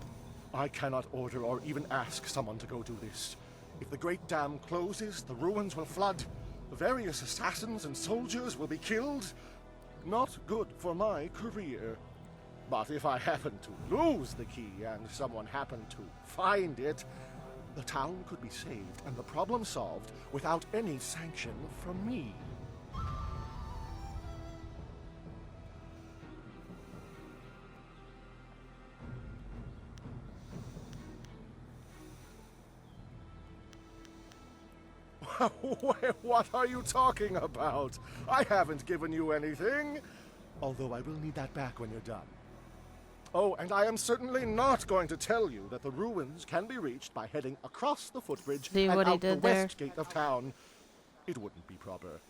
S17: I cannot order or even ask someone to go do this. If the Great Dam closes, the ruins will flood. The various assassins and soldiers will be killed. Not good for my career. But if I happen to lose the key and someone happened to find it, the town could be saved and the problem solved without any sanction from me. What are you talking about? I haven't given you anything. Although I will need that back when you're done. Oh, and I am certainly not going to tell you that the ruins can be reached by heading across the footbridge
S1: See
S17: and
S1: what he
S17: out the
S1: did there?
S17: west gate of town. It wouldn't be proper.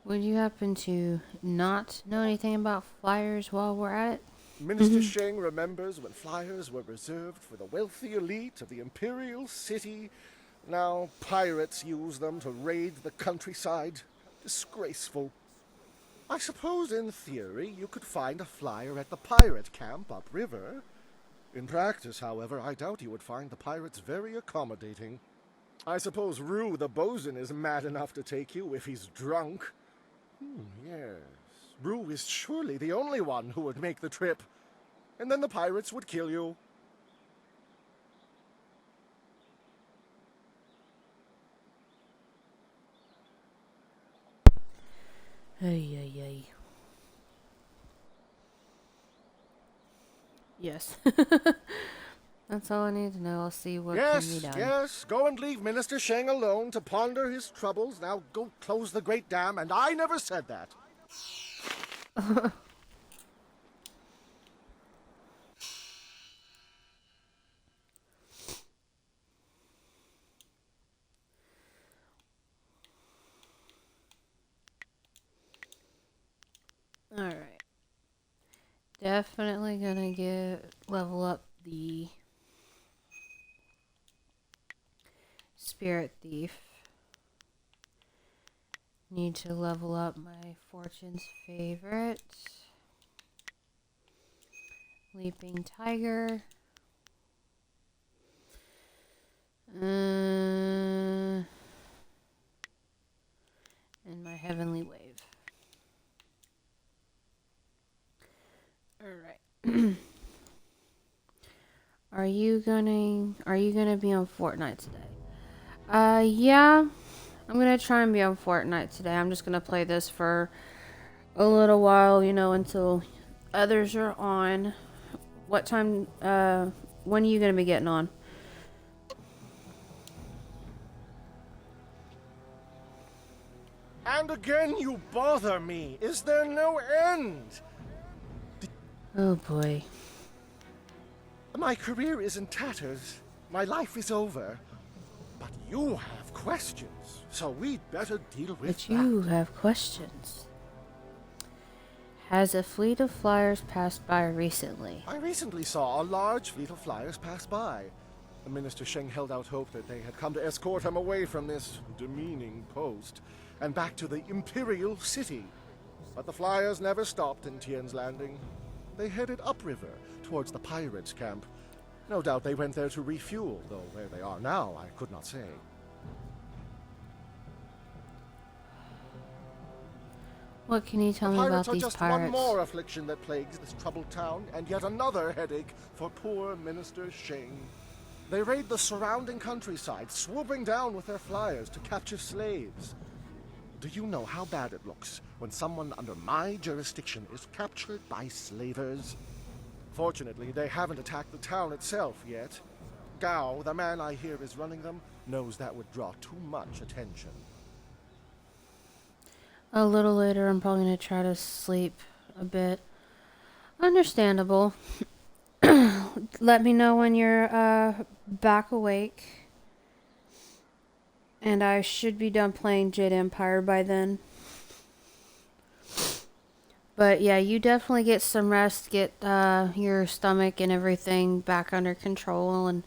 S1: Would you happen to not know anything about flyers while we're at it?
S17: Minister Sheng remembers when flyers were reserved for the wealthy elite of the Imperial City. Now pirates use them to raid the countryside. Disgraceful. I suppose in theory you could find a flyer at the pirate camp upriver. In practice, however, I doubt you would find the pirates very accommodating. I suppose Rue the bosun is mad enough to take you if he's drunk. Yes. Rue is surely the only one who would make the trip. And then the pirates would kill you.
S1: Ay, ay, ay. Yes. That's all I need to know. I'll see what can be done.
S17: Yes, go and leave Minister Sheng alone to ponder his troubles. Now go close the Great Dam, and I never said that.
S1: Alright. Definitely gonna level up the Spirit Thief. Need to level up my Fortune's Favorite. Leaping Tiger. And my Heavenly Wave. Alright. Are you gonna be on Fortnite today? Yeah. I'm gonna try and be on Fortnite today. I'm just gonna play this for a little while, you know, until others are on. What time, when are you gonna be getting on?
S17: And again you bother me. Is there no end?
S1: Oh boy.
S17: My career is in tatters. My life is over. But you have questions, so we'd better deal with
S1: But you have questions. Has a fleet of flyers passed by recently?
S17: I recently saw a large fleet of flyers pass by. Minister Sheng held out hope that they had come to escort him away from this demeaning post and back to the Imperial City. But the flyers never stopped in Tien's Landing. They headed upriver towards the pirates' camp. No doubt they went there to refuel, though where they are now, I could not say.
S1: What can you tell me about
S17: Pirates are
S1: these
S17: just
S1: pirates?
S17: one more affliction that plagues this troubled town, and yet another headache for poor Minister Sheng. They raid the surrounding countryside, swooping down with their flyers to capture slaves. Do you know how bad it looks when someone under my jurisdiction is captured by slavers? Fortunately, they haven't attacked the town itself yet. Gao, the man I hear is running them, knows that would draw too much attention.
S1: A little later, I'm probably going to try to sleep a bit. Understandable. Let me know when you're back awake. And I should be done playing Jade Empire by then. But yeah, you definitely get some rest, get your stomach and everything back under control, and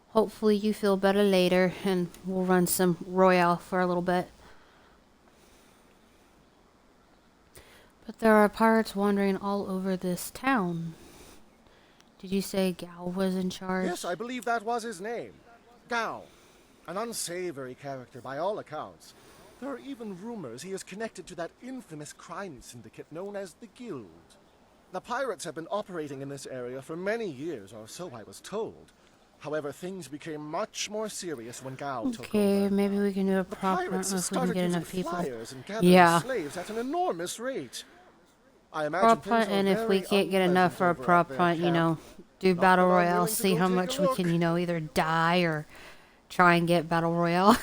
S1: hopefully you feel better later, and we'll run some Royale for a little bit. But there are pirates wandering all over this town. Did you say Gao was in charge?
S17: Yes, I believe that was his name. Gao. An unsavory character by all accounts. There are even rumors he is connected to that infamous crime syndicate known as the Guild. The pirates have been operating in this area for many years, or so I was told. However, things became much more serious when Gao took over.
S1: Okay, maybe we can do a prop run
S17: Pirates
S1: if we can
S17: started
S1: get
S17: using
S1: enough people.
S17: flyers and gathering
S1: Yeah.
S17: slaves at an enormous rate. I imagine
S1: Prop
S17: things
S1: hunt,
S17: were
S1: and if we
S17: very
S1: can't get enough for a
S17: unpleasant over at
S1: prop
S17: their
S1: hunt, you
S17: camp.
S1: know, do
S17: Not
S1: Battle
S17: that I'm
S1: Royale,
S17: willing to
S1: see
S17: go
S1: how
S17: take
S1: much
S17: a
S1: we
S17: look.
S1: can, you know, either die or try and get Battle Royale.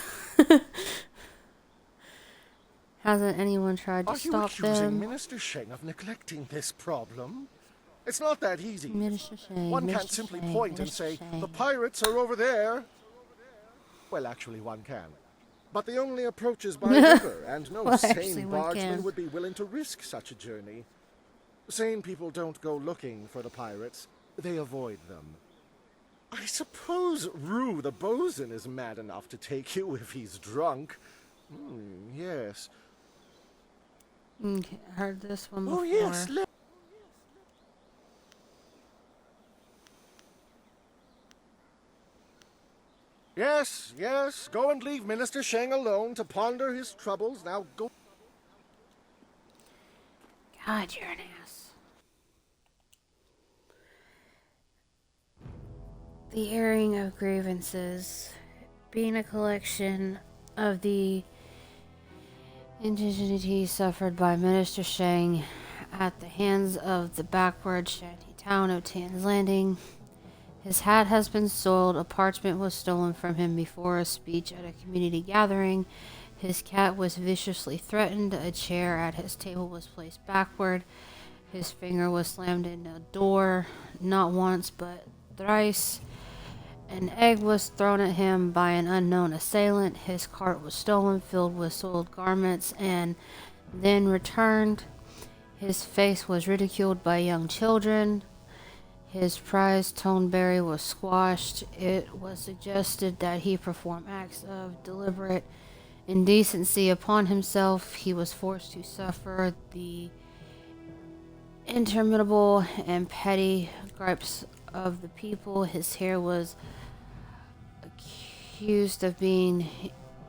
S1: Hasn't anyone tried to
S17: Are you
S1: stop
S17: accusing
S1: them?
S17: Minister Sheng of neglecting this problem? It's not that easy.
S1: Minister Sheng,
S17: One can't
S1: Minister
S17: simply
S1: Sheng,
S17: point and
S1: Minister
S17: say,
S1: Sheng.
S17: the pirates are over there. Well, actually, one can. But the only approach is by river, and no
S1: Well, actually,
S17: sane
S1: one
S17: bargeman
S1: can.
S17: would be willing to risk such a journey. Sane people don't go looking for the pirates. They avoid them. I suppose Rue the bosun is mad enough to take you if he's drunk. Yes.
S1: Okay, I heard this one before.
S17: Oh, yes. Yes, yes. Go and leave Minister Sheng alone to ponder his troubles. Now go.
S1: God, you're an ass. The airing of grievances being a collection of the indignities suffered by Minister Sheng at the hands of the backward shanty town of Tan's Landing. His hat has been soiled, a parchment was stolen from him before a speech at a community gathering, his cat was viciously threatened, a chair at his table was placed backward, his finger was slammed in a door, not once but thrice, an egg was thrown at him by an unknown assailant, his cart was stolen filled with soiled garments and then returned, his face was ridiculed by young children, his prized toneberry was squashed. It was suggested that he perform acts of deliberate indecency upon himself. He was forced to suffer the interminable and petty gripes of the people. His hair was accused of being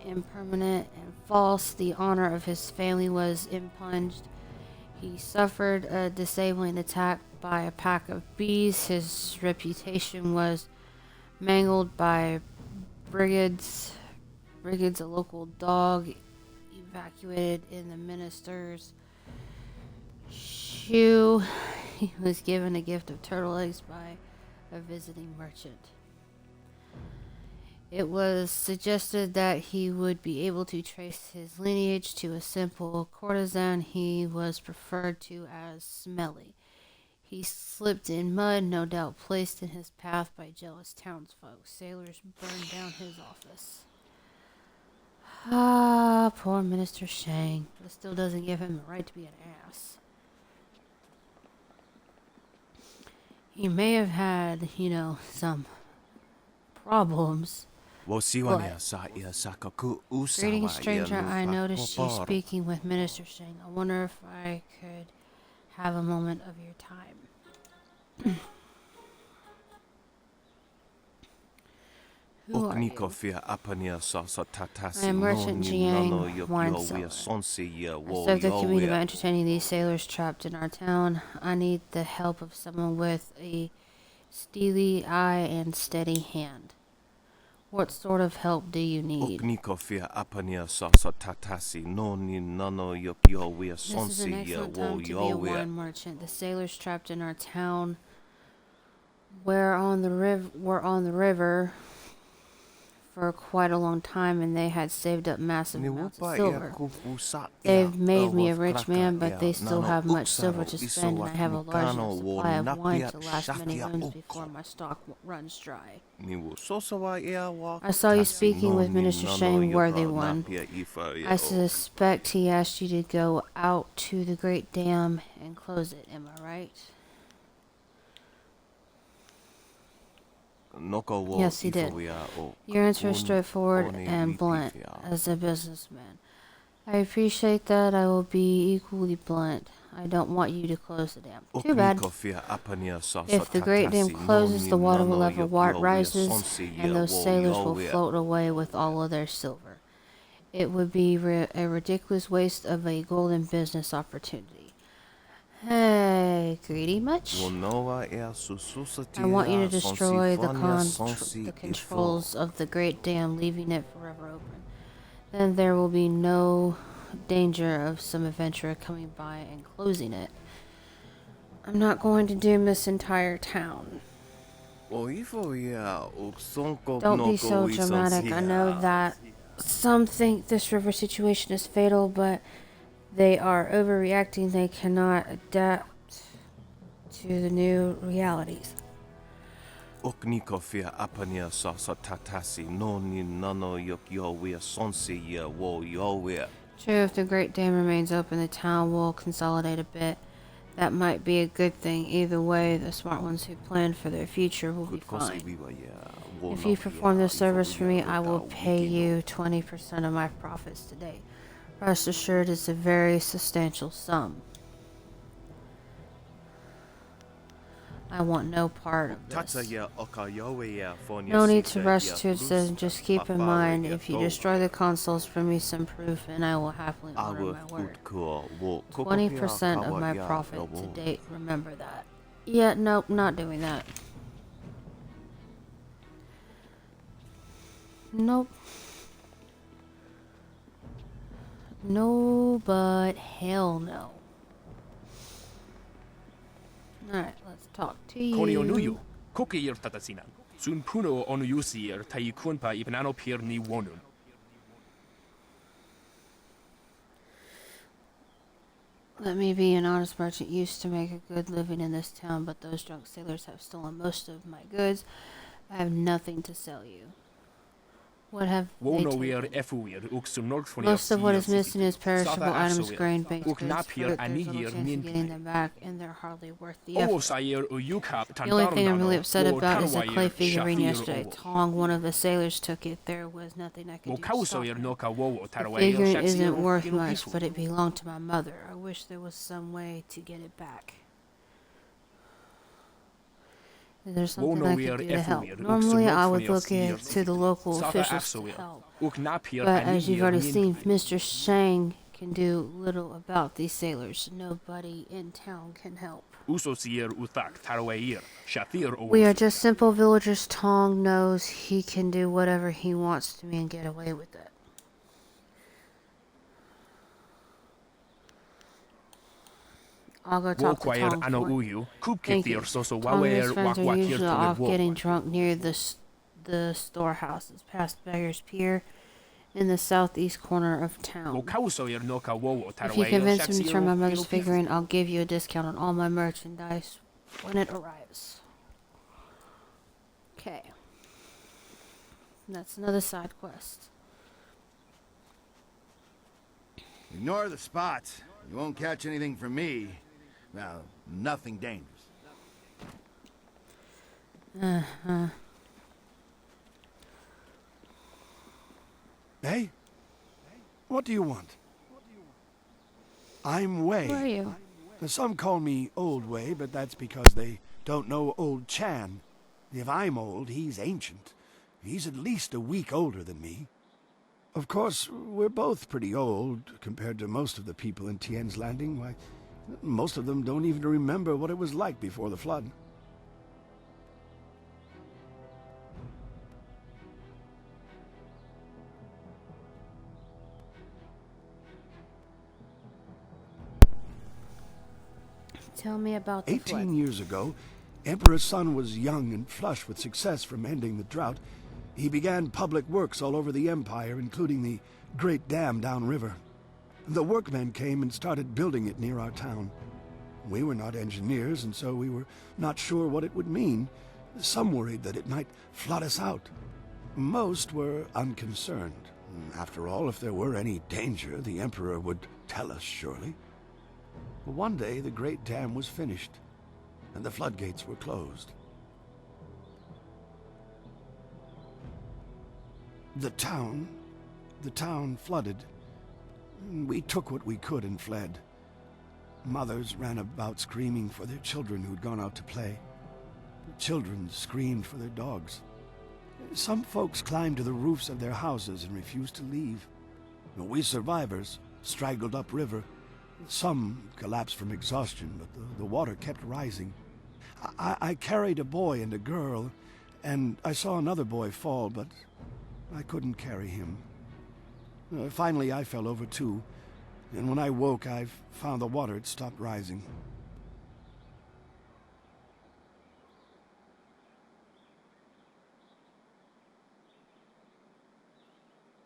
S1: impermanent and false. The honor of his family was impugned. He suffered a disabling attack by a pack of bees. His reputation was mangled by Brigids, a local dog, evacuated in the minister's shoe. He was given a gift of turtle eggs by a visiting merchant. It was suggested that he would be able to trace his lineage to a simple courtesan he was referred to as Smelly. He slipped in mud, no doubt placed in his path by jealous townsfolk. Sailors burned down his office. Ah, poor Minister Sheng. This still doesn't give him the right to be an ass. He may have had, you know, some problems. Greetings, stranger. I noticed you speaking with Minister Sheng. I wonder if I could have a moment of your time. Who are you? I am Merchant Jiang, wine seller. I serve the community by entertaining these sailors trapped in our town. I need the help of someone with a steely eye and steady hand. What sort of help do you need?
S19: This is an
S1: excellent time to be a wine merchant. The sailors trapped in our town were on the river for quite a long time, and they had saved up massive amounts of silver. They've made me a rich man, but they still have much silver to spend, and I have a large enough supply of wine to last many moons before my stock runs dry. I saw you speaking with Minister Shane, worthy one. I suspect he asked you to go out to the Great Dam and close it, am I right? Yes, he did. Your answer is straightforward and blunt as a businessman. I appreciate that. I will be equally blunt. I don't want you to close the dam. Too bad. If the Great Dam closes, the water level rises, and those sailors will float away with all of their silver. It would be a ridiculous waste of a golden business opportunity. Hey, greedy much? I want you to destroy the controls of the Great Dam, leaving it forever open. Then there will be no danger of some adventurer coming by and closing it. I'm not going to doom this entire town. Don't be so dramatic. I know that some think this river situation is fatal, but they are overreacting. They cannot adapt to the new realities. True, if the Great Dam remains open, the town will consolidate a bit. That might be a good thing. Either way, the smart ones who plan for their future will be fine. If you perform this service for me, I will pay you 20% of my profits today. Rest assured, it's a very substantial sum. I want no part of this. No need to rush to a decision. Just keep in mind, if you destroy the consoles, bring me some proof, and I will happily honor my word. 20% of my profit to date. Remember that. Yeah, nope, not doing that. Nope. No, but hell no. Alright, let's talk to you.
S18: Konionuyu, kokeir tatasinan. Sun puno onuyusir taikunpa ipanano pier ni wonun.
S1: Let me be an honest merchant, used to make a good living in this town, but those drunk sailors have stolen most of my goods. I have nothing to sell you. What have they taken? Most of what is missing is perishable items, grain-based goods, fruit. There's little chance of getting them back, and they're hardly worth the effort. The only thing I'm really upset about is the clay figurine yesterday. Tong, one of the sailors, took it. There was nothing I could do to stop him. The figurine isn't worth much, but it belonged to my mother. I wish there was some way to get it back. Is there something I could do to help? Normally, I would look to the local officials to help. But as you've already seen, Mr. Shang can do little about these sailors. Nobody in town can help. We are just simple villagers. Tong knows he can do whatever he wants to me and get away with it. I'll go talk to Tong. Thank you. Tong and his friends are usually off getting drunk near the storehouses, past Beggar's Pier, in the southeast corner of town. If you convince me to turn my mother's figurine, I'll give you a discount on all my merchandise when it arrives. Okay. That's another side quest.
S16: Ignore the spots. You won't catch anything from me. Well, nothing dangerous.
S1: Uh-huh.
S17: Hey? What do you want? I'm Wei.
S1: Who are you?
S17: Some call me Old Wei, but that's because they don't know Old Chan. If I'm old, he's ancient. He's at least a week older than me. Of course, we're both pretty old compared to most of the people in Tien's Landing. Why, most of them don't even remember what it was like before the flood.
S1: Tell me about the
S17: 18 years ago, Emperor Sun was young and flush with success from ending the drought. He began public works all over the empire, including the Great Dam downriver. The workmen came and started building it near our town. We were not engineers, and so we were not sure what it would mean. Some worried that it might flood us out. Most were unconcerned. After all, if there were any danger, the Emperor would tell us, surely. But one day, the Great Dam was finished, and the floodgates were closed. The town flooded. We took what we could and fled. Mothers ran about screaming for their children who'd gone out to play. Children screamed for their dogs. Some folks climbed to the roofs of their houses and refused to leave. We survivors straggled upriver. Some collapsed from exhaustion, but the water kept rising. I carried a boy and a girl, and I saw another boy fall, but I couldn't carry him. Finally, I fell over too, and when I woke, I found the water had stopped rising.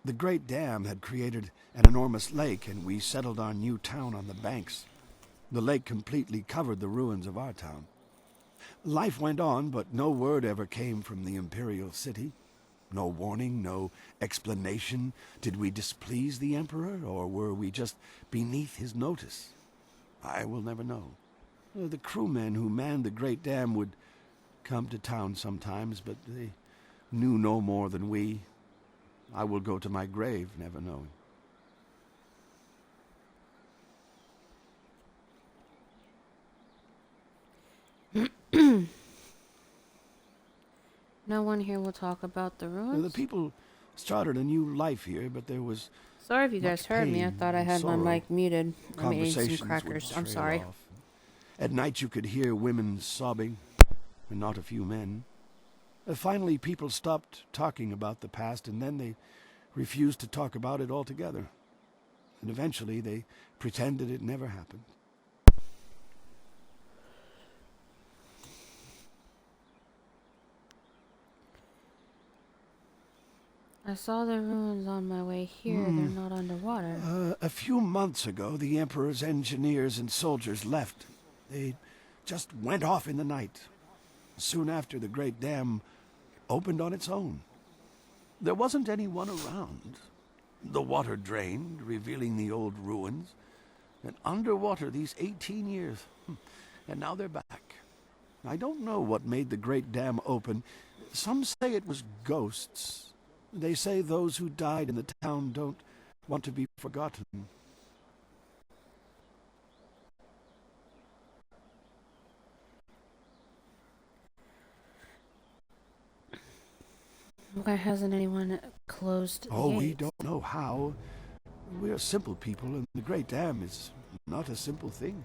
S17: The Great Dam had created an enormous lake, and we settled our new town on the banks. The lake completely covered the ruins of our town. Life went on, but no word ever came from the imperial city. No warning, no explanation. Did we displease the Emperor, or were we just beneath his notice? I will never know. The crewmen who manned the Great Dam would come to town sometimes, but they knew no more than we. I will go to my grave never knowing.
S1: No one here will talk about the ruins?
S17: The people started a new life here, but there was...
S1: Sorry if you guys heard me. I thought I had my mic muted. I'm eating
S17: Conversations
S1: some
S17: would
S1: crackers. I'm
S17: trail
S1: sorry.
S17: off. At night you could hear women sobbing, and not a few men. Finally, people stopped talking about the past, and then they refused to talk about it altogether. And eventually they pretended it never happened.
S1: I saw the ruins on my way here. They're not underwater.
S17: A few months ago, the Emperor's engineers and soldiers left. They just went off in the night. Soon after, the Great Dam opened on its own. There wasn't anyone around. The water drained, revealing the old ruins. And underwater these 18 years. And now they're back. I don't know what made the Great Dam open. Some say it was ghosts. They say those who died in the town don't want to be forgotten.
S1: Why hasn't anyone closed the
S17: We
S1: gates?
S17: don't know how. We're simple people, and the Great Dam is not a simple thing.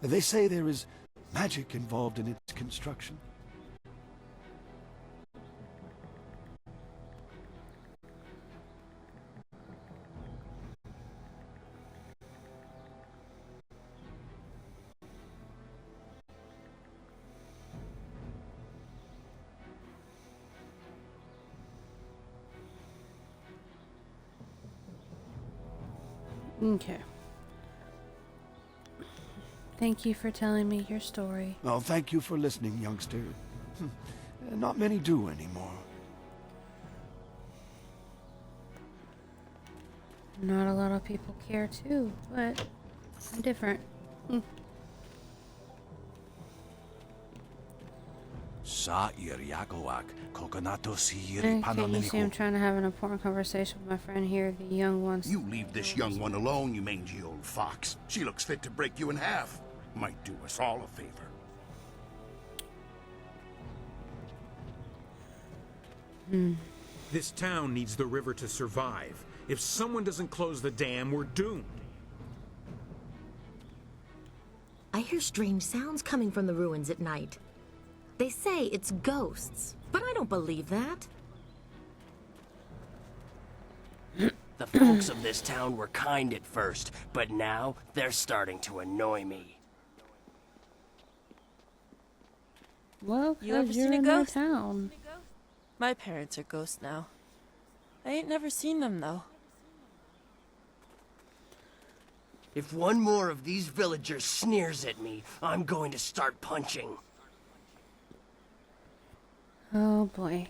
S17: They say there is magic involved in its construction.
S1: Okay. Thank you for telling me your story.
S17: Oh, thank you for listening, youngster. Not many do anymore.
S1: Not a lot of people care too, but I'm different.
S17: Sa iriakoak, kokonato si
S1: Okay, you see I'm trying to have an important conversation with my friend here, the young one.
S16: You leave this young one alone, you mangy old fox. She looks fit to break you in half. Might do us all a favor.
S8: This town needs the river to survive. If someone doesn't close the dam, we're doomed.
S19: I hear strange sounds coming from the ruins at night. They say it's ghosts, but I don't believe that.
S13: The folks of this town were kind at first, but now they're starting to annoy me.
S1: Well,
S20: You ever
S1: because you're
S20: seen a
S1: in my
S20: ghost?
S1: town.
S20: My parents are ghosts now. I ain't never seen them, though.
S13: If one more of these villagers sneers at me, I'm going to start punching.
S1: Oh boy.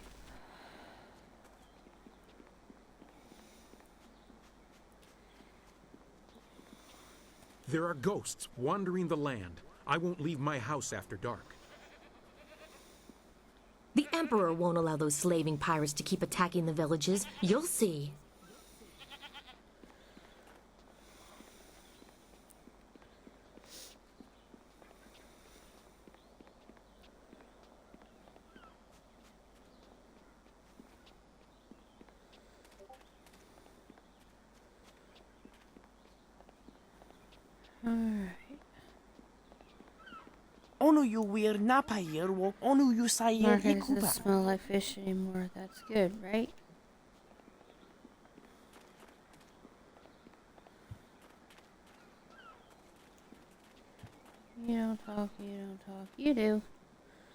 S8: There are ghosts wandering the land. I won't leave my house after dark.
S19: The Emperor won't allow those slaving pirates to keep attacking the villages. You'll see.
S1: Alright.
S20: Onu you weir napayir wo onu you sayir
S1: Marcus doesn't
S20: hikuba.
S1: smell like fish anymore. That's good, right? You don't talk, you don't talk. You do.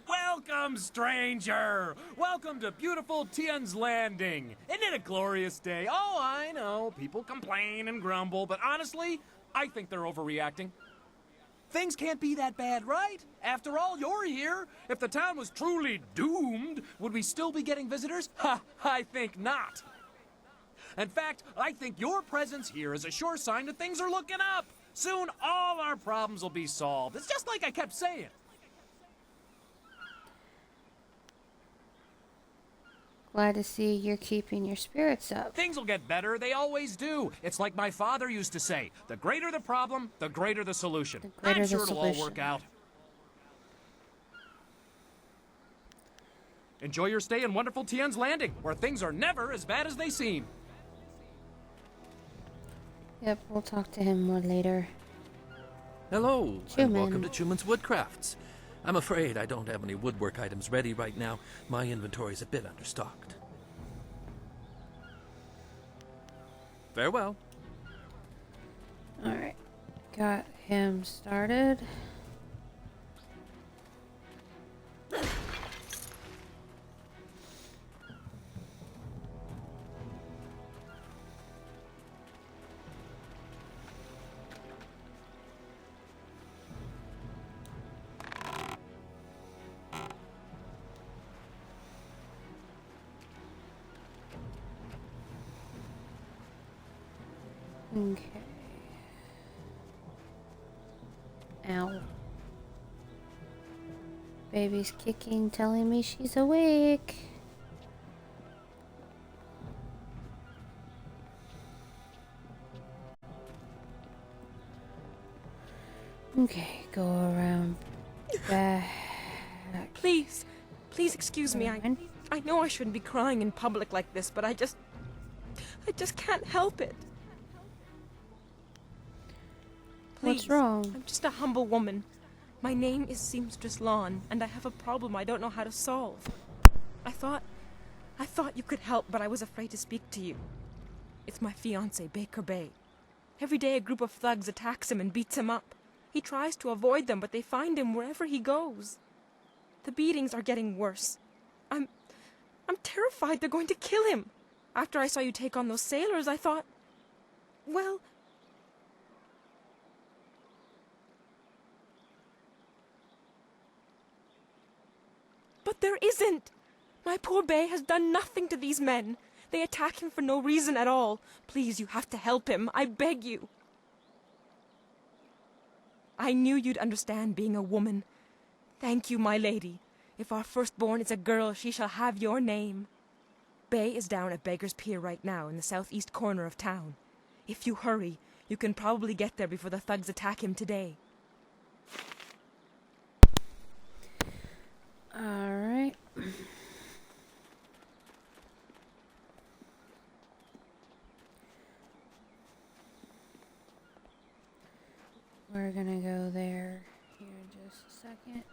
S18: Welcome, stranger! Welcome to beautiful Tian's Landing. Isn't it a glorious day? Oh, I know, people complain and grumble, but honestly, I think they're overreacting. Things can't be that bad, right? After all, you're here. If the town was truly doomed, would we still be getting visitors? Ha, I think not. In fact, I think your presence here is a sure sign that things are looking up. Soon, all our problems will be solved. It's just like I kept saying.
S1: Glad to see you're keeping your spirits up.
S18: Things will get better. They always do. It's like my father used to say, the greater the problem, the greater the solution.
S1: greater
S18: I'm
S1: the
S18: sure it'll all
S1: solution.
S18: work out. Enjoy your stay in wonderful Tian's Landing, where things are never as bad as they seem.
S1: Yep, we'll talk to him more later.
S21: Hello, and welcome
S1: Chuman.
S21: to Chuman's Woodcrafts. I'm afraid I don't have any woodwork items ready right now. My inventory's a bit understocked. Farewell.
S1: Alright. Got him started. Okay. Ow. Baby's kicking, telling me she's awake. Okay, go around back.
S20: Please, please excuse me. I know I shouldn't be crying in public like this, but I just can't help it.
S1: What's
S20: Please,
S1: wrong?
S20: I'm just a humble woman. My name is Seamstress Lawn, and I have a problem I don't know how to solve. I thought you could help, but I was afraid to speak to you. It's my fiancé, Baker Bay. Every day a group of thugs attacks him and beats him up. He tries to avoid them, but they find him wherever he goes. The beatings are getting worse. I'm terrified they're going to kill him. After I saw you take on those sailors, I thought, well, but there isn't. My poor Bay has done nothing to these men. They attack him for no reason at all. Please, you have to help him. I beg you. I knew you'd understand being a woman. Thank you, my lady. If our firstborn is a girl, she shall have your name. Bay is down at Beggar's Pier right now in the southeast corner of town. If you hurry, you can probably get there before the thugs attack him today.
S1: Alright. We're gonna go there here in just a second.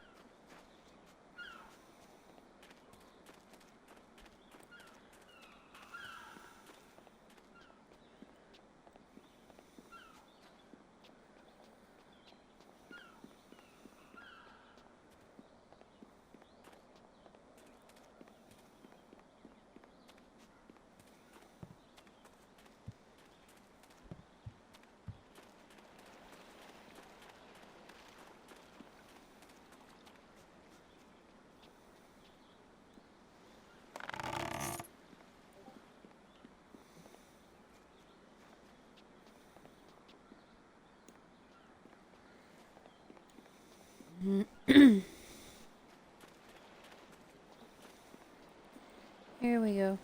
S1: Here we go.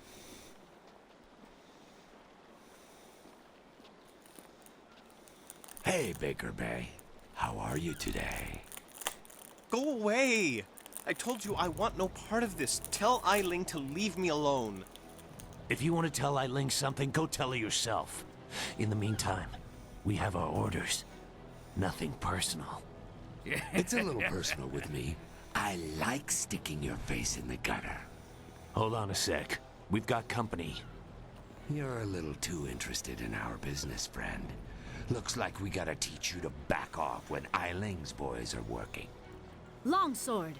S2: Hey, Baker Bay. How are you today?
S22: Go away! I told you I want no part of this. Tell Eiling to leave me alone.
S2: If you want to tell Eiling something, go tell her yourself. In the meantime, we have our orders. Nothing personal. It's a little personal with me. I like sticking your face in the gutter. Hold on a sec. We've got company. You're a little too interested in our business, friend. Looks like we gotta teach you to back off when Eiling's boys are working.
S14: Longsword.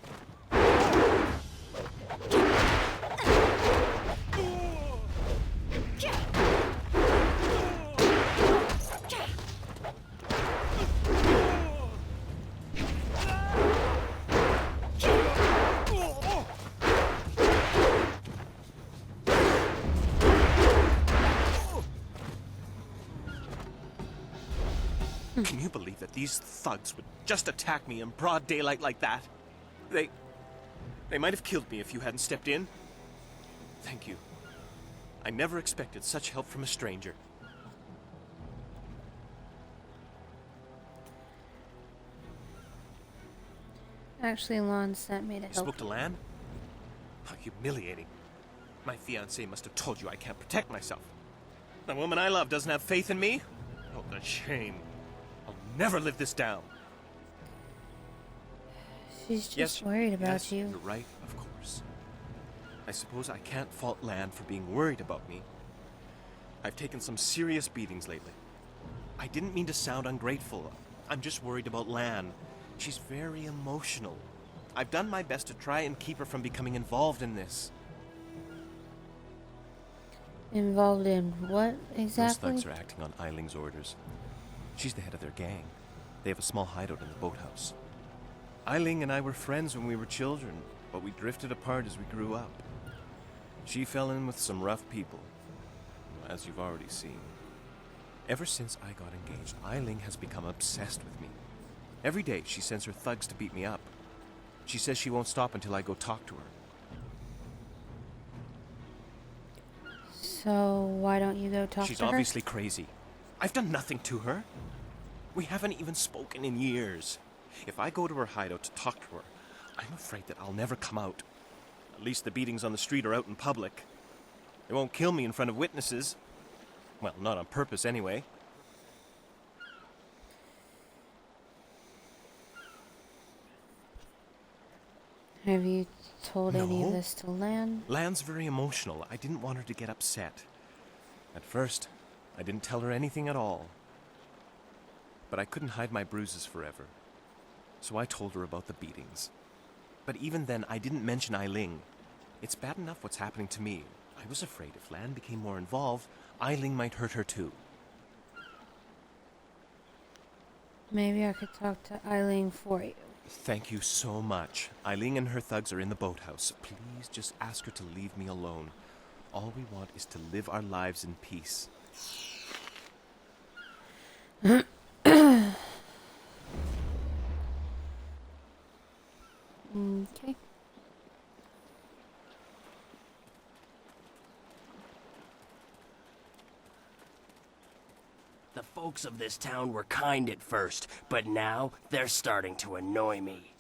S22: Can you believe that these thugs would just attack me in broad daylight like that? They might have killed me if you hadn't stepped in. Thank you. I never expected such help from a stranger.
S1: Actually, Lon sent me to
S22: You
S1: help.
S22: spoke to Lan? How humiliating. My fiancé must have told you I can't protect myself. The woman I love doesn't have faith in me? Oh, the shame. I'll never live this down.
S1: She's just
S22: Yes,
S1: worried about
S22: yes,
S1: you.
S22: You're right, of course. I suppose I can't fault Lan for being worried about me. I've taken some serious beatings lately. I didn't mean to sound ungrateful. I'm just worried about Lan. She's very emotional. I've done my best to try and keep her from becoming involved in this.
S1: Involved in what
S22: Those
S1: exactly?
S22: thugs are acting on Eiling's orders. She's the head of their gang. They have a small hideout in the boathouse. Eiling and I were friends when we were children, but we drifted apart as we grew up. She fell in with some rough people, as you've already seen. Ever since I got engaged, Eiling has become obsessed with me. Every day she sends her thugs to beat me up. She says she won't stop until I go talk to her.
S1: So why don't you go talk
S22: She's
S1: to her?
S22: obviously crazy. I've done nothing to her. We haven't even spoken in years. If I go to her hideout to talk to her, I'm afraid that I'll never come out. At least the beatings on the street are out in public. They won't kill me in front of witnesses. Well, not on purpose anyway.
S1: Have you told any of
S22: No.
S1: this to Lan?
S22: Lan's very emotional. I didn't want her to get upset. At first, I didn't tell her anything at all. But I couldn't hide my bruises forever. So I told her about the beatings. But even then, I didn't mention Eiling. It's bad enough what's happening to me. I was afraid if Lan became more involved, Eiling might hurt her too.
S1: Maybe I could talk to Eileen for you.
S22: Thank you so much. Eiling and her thugs are in the boathouse. Please just ask her to leave me alone. All we want is to live our lives in peace.
S1: Okay.
S13: The folks of this town were kind at first, but now they're starting to annoy me.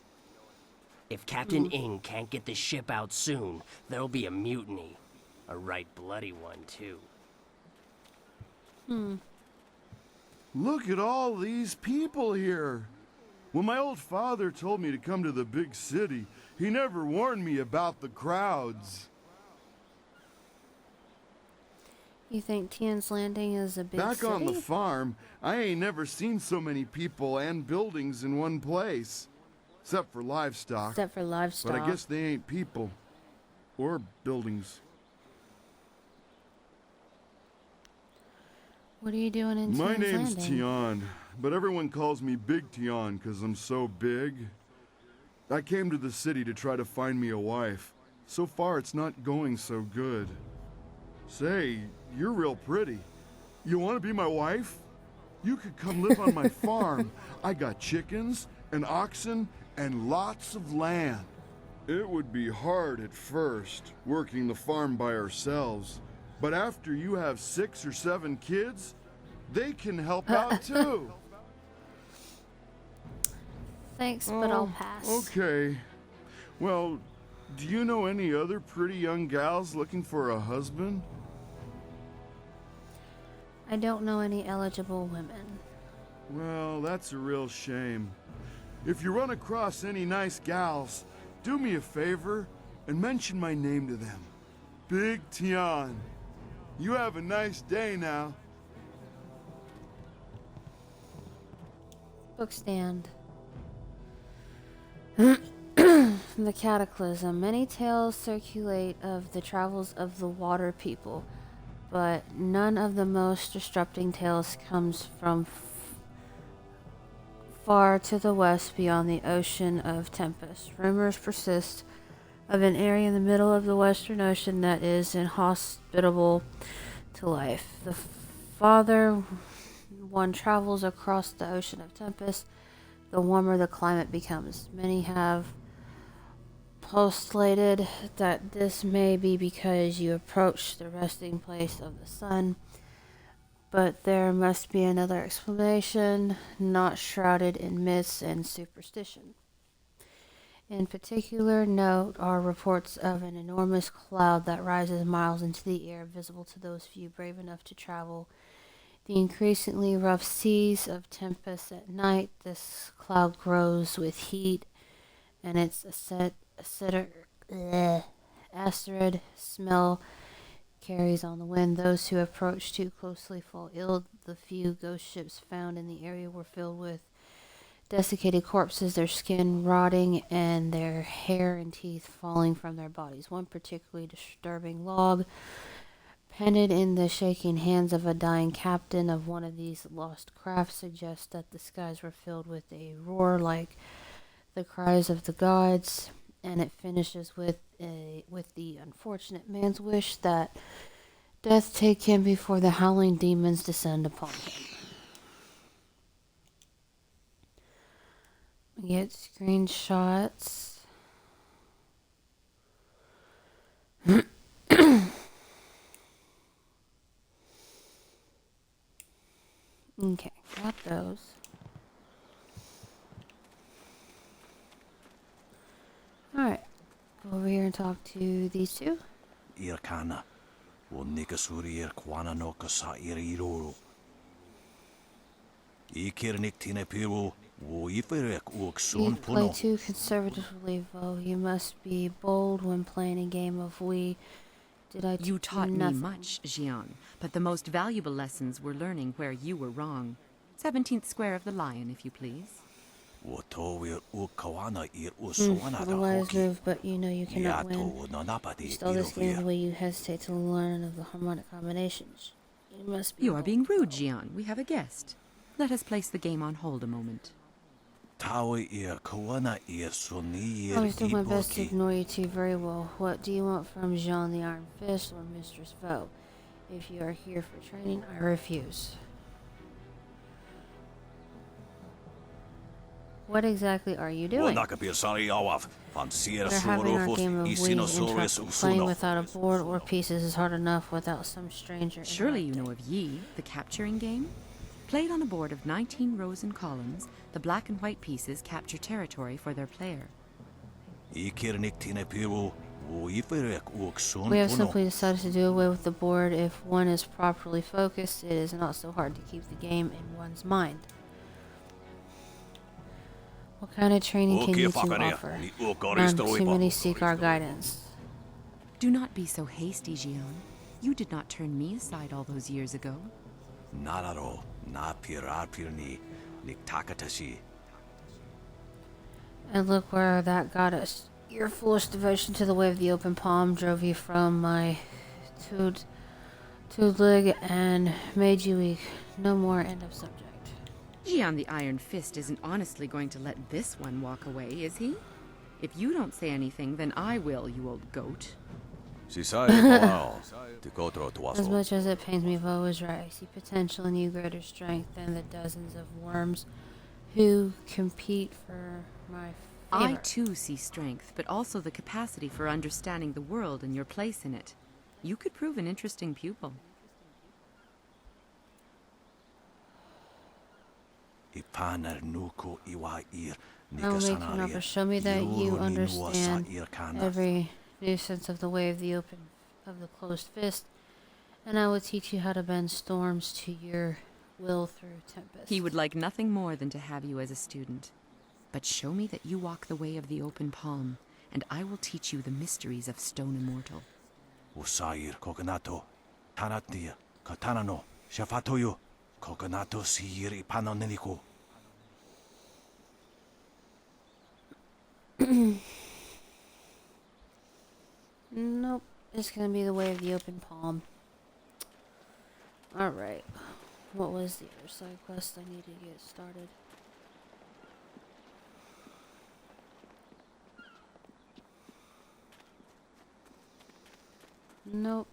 S13: If Captain Ing can't get the ship out soon, there'll be a mutiny. A right bloody one, too.
S23: Look at all these people here. When my old father told me to come to the big city, he never warned me about the crowds.
S1: You think Tian's Landing is a big
S23: Back
S1: city?
S23: on the farm, I ain't never seen so many people and buildings in one place. Except for livestock.
S1: Except for livestock.
S23: But I guess they ain't people. Or buildings.
S1: What are you doing in
S23: My
S1: Tian's
S23: name's
S1: Landing?
S23: Tian, but everyone calls me Big Tian because I'm so big. I came to the city to try to find me a wife. So far, it's not going so good. Say, you're real pretty. You want to be my wife? You could come live on my farm. I got chickens and oxen and lots of land. It would be hard at first, working the farm by ourselves. But after you have 6 or 7 kids, they can help out too.
S1: Thanks, but I'll pass.
S23: Okay. Well, do you know any other pretty young gals looking for a husband?
S1: I don't know any eligible women.
S23: Well, that's a real shame. If you run across any nice gals, do me a favor and mention my name to them. Big Tian. You have a nice day now.
S1: Book stand. The Cataclysm. Many tales circulate of the travels of the water people, but none of the most disrupting tales comes from far to the west beyond the Ocean of Tempest. Rumors persist of an area in the middle of the Western Ocean that is inhospitable to life. The farther one travels across the Ocean of Tempest, the warmer the climate becomes. Many have postulated that this may be because you approach the resting place of the sun, but there must be another explanation, not shrouded in myths and superstition. In particular note are reports of an enormous cloud that rises miles into the air, visible to those few brave enough to travel the increasingly rough seas of Tempest at night. This cloud grows with heat, and its acrid smell carries on the wind. Those who approach too closely fall ill. The few ghost ships found in the area were filled with desiccated corpses, their skin rotting, and their hair and teeth falling from their bodies. One particularly disturbing log, penned in the shaking hands of a dying captain of one of these lost crafts, suggests that the skies were filled with a roar like the cries of the gods, and it finishes with the unfortunate man's wish that death take him before the howling demons descend upon him. We get screenshots. Okay, got those. Alright, go over here and talk to these two.
S2: Irkana, wo nikasuri kwana no kasa iriro. Ikirnik tinepiru, wo iferek
S1: You
S2: uksun
S1: play
S2: puno.
S1: too conservatively, Vo. You must be bold when playing a game of we.
S3: You taught me
S1: nothing?
S3: much, Jian, but the most valuable lessons were learning where you were wrong. 17th square of the Lion, if you please.
S2: Wo towir ukawana ir
S1: The
S2: uswana da
S1: wise
S2: hoki.
S1: move, but you know you cannot
S2: Yato
S1: win.
S2: no napadi
S1: You stole this game the
S2: irovir.
S1: way you hesitate to learn of the harmonic combinations. You must be
S3: You are being rude, Jian. We have a guest. Let us place the game on hold a moment.
S2: Tawi ir kawana ir suni
S1: I always do my best to
S2: iboki.
S1: ignore you two very well. What do you want from Jean the Iron Fist or Mistress Vo? If you are here for training, I refuse. What exactly are you doing?
S2: Wanakapir sari awaf. Van sierra
S1: They're having our
S2: surofus
S1: game of Wii
S2: isinosaurus
S1: interrupt. Playing
S2: usuno.
S1: without a board or pieces is hard enough without some stranger.
S3: Surely you know of Yi, the capturing game? Played on a board of 19 rows and columns, the black and white pieces capture territory for their player.
S2: Ikirnik tinepiru, wo iferek uksun
S1: We have
S2: puno.
S1: simply decided to do away with the board. If one is properly focused, it is not so hard to keep the game in one's mind. What kind of training can you two offer? None. Too many seek our guidance.
S3: Do not be so hasty, Jian. You did not turn me aside all those years ago.
S2: Nararo, na pirarpirni, niktakatashi.
S1: And look where that got us. Your foolish devotion to the way of the open palm drove you from my Tudlig and made you weak. No more, end of subject.
S3: Jian the Iron Fist isn't honestly going to let this one walk away, is he? If you don't say anything, then I will, you old goat.
S1: As much as it pains me, Vo was right. I see potential in you greater strength than the dozens of worms who compete for my
S3: I
S1: favor.
S3: too see strength, but also the capacity for understanding the world and your place in it. You could prove an interesting pupil.
S1: I'll make an offer. Show me that you understand every nuisance of the way of the open, of the closed fist, and I will teach you how to bend storms to your will through tempest.
S3: He would like nothing more than to have you as a student. But show me that you walk the way of the open palm, and I will teach you the mysteries of Stone Immortal.
S2: Usair Kokonato, Tanatia, Katanano, Shafatoyo, Kokonato Siri Panonelico.
S1: Nope, it's gonna be the way of the open palm. Alright, what was the other side quest I need to get started? Nope.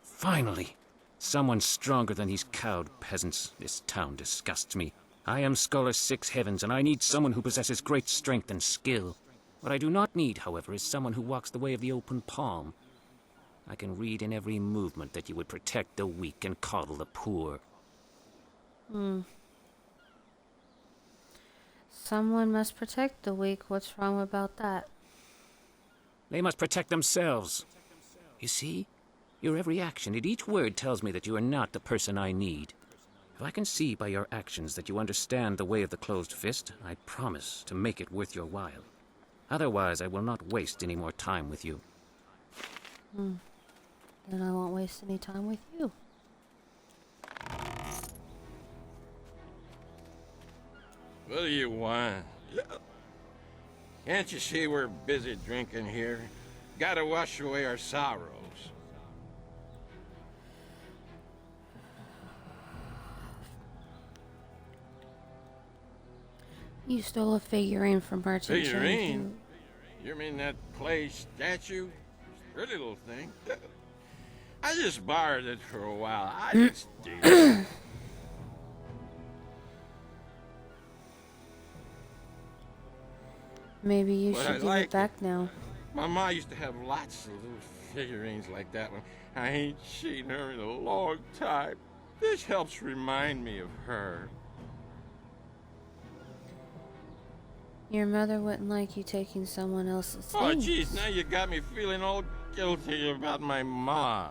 S6: Finally! Someone stronger than these cowed peasants. This town disgusts me. I am Scholar Six Heavens, and I need someone who possesses great strength and skill. What I do not need, however, is someone who walks the way of the open palm. I can read in every movement that you would protect the weak and coddle the poor.
S1: Someone must protect the weak. What's wrong about that?
S6: They must protect themselves. You see? Your every action and each word tells me that you are not the person I need. If I can see by your actions that you understand the way of the closed fist, I promise to make it worth your while. Otherwise, I will not waste any more time with you.
S1: Then I won't waste any time with you.
S7: What do you want? Can't you see we're busy drinking here? Gotta wash away our sorrows.
S1: You stole a figurine from Merchant Chain.
S7: Figurine? You mean that clay statue? Pretty little thing. I just borrowed it for a while. I just did it.
S1: Maybe you
S7: But I
S1: should give
S7: like
S1: it back now.
S7: My ma used to have lots of little figurines like that one. I ain't seen her in a long time. This helps remind me of her.
S1: Your mother wouldn't like you taking someone else's
S7: Oh,
S1: things.
S7: jeez, now you got me feeling all guilty about my ma.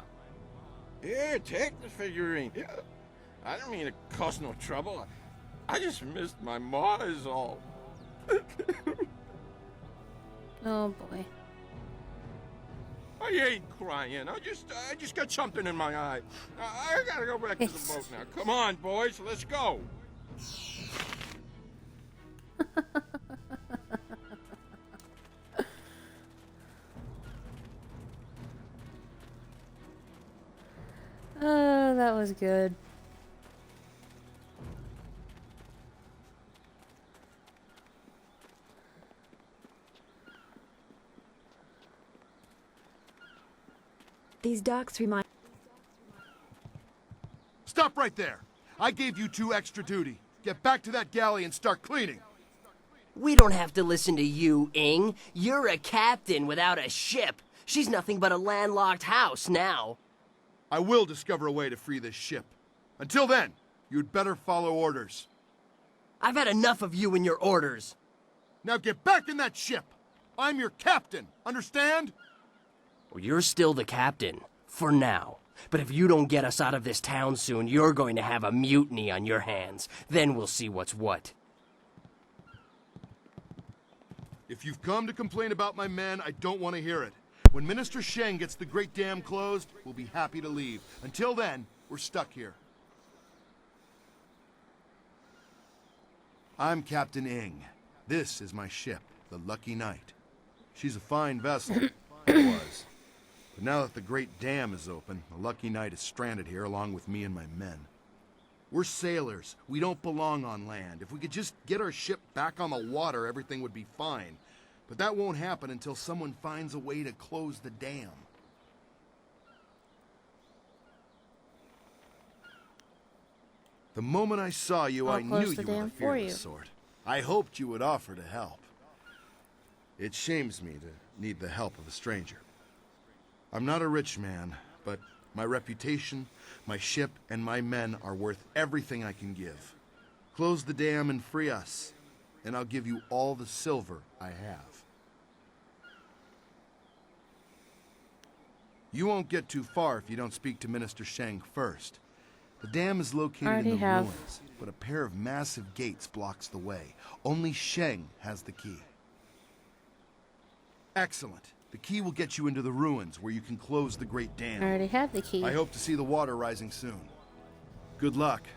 S7: Here, take the figurine. Yeah. I didn't mean to cause no trouble. I just missed my ma is all.
S1: Oh boy.
S7: I ain't crying. I just got something in my eye. I gotta go back to the boat now. Come on, boys, let's go.
S1: Oh, that was good.
S4: These docks remind...
S23: Stop right there! I gave you 2 extra duty. Get back to that galley and start cleaning.
S13: We don't have to listen to you, Ing. You're a captain without a ship. She's nothing but a landlocked house now.
S23: I will discover a way to free this ship. Until then, you'd better follow orders.
S13: I've had enough of you and your orders.
S23: Now get back in that ship! I'm your captain, understand?
S13: Well, you're still the captain, for now. But if you don't get us out of this town soon, you're going to have a mutiny on your hands. Then we'll see what's what.
S23: If you've come to complain about my men, I don't want to hear it. When Minister Sheng gets the Great Dam closed, we'll be happy to leave. Until then, we're stuck here. I'm Captain Ing. This is my ship, the Lucky Knight. She's a fine vessel. It was. But now that the Great Dam is open, the Lucky Knight is stranded here along with me and my men. We're sailors. We don't belong on land. If we could just get our ship back on the water, everything would be fine. But that won't happen until someone finds a way to close the dam. The moment I saw you, I knew you were the fearless sort. I hoped you would offer to help. It shames me to need the help of a stranger. I'm not a rich man, but my reputation, my ship, and my men are worth everything I can give. Close the dam and free us, and I'll give you all the silver I have. You won't get too far if you don't speak to Minister Sheng first. The dam is located in the ruins, but a pair of massive gates blocks the way. Only Sheng has the key. Excellent. The key will get you into the ruins where you can close the great dam.
S1: I already have the key.
S23: I hope to see the water rising soon. Good luck.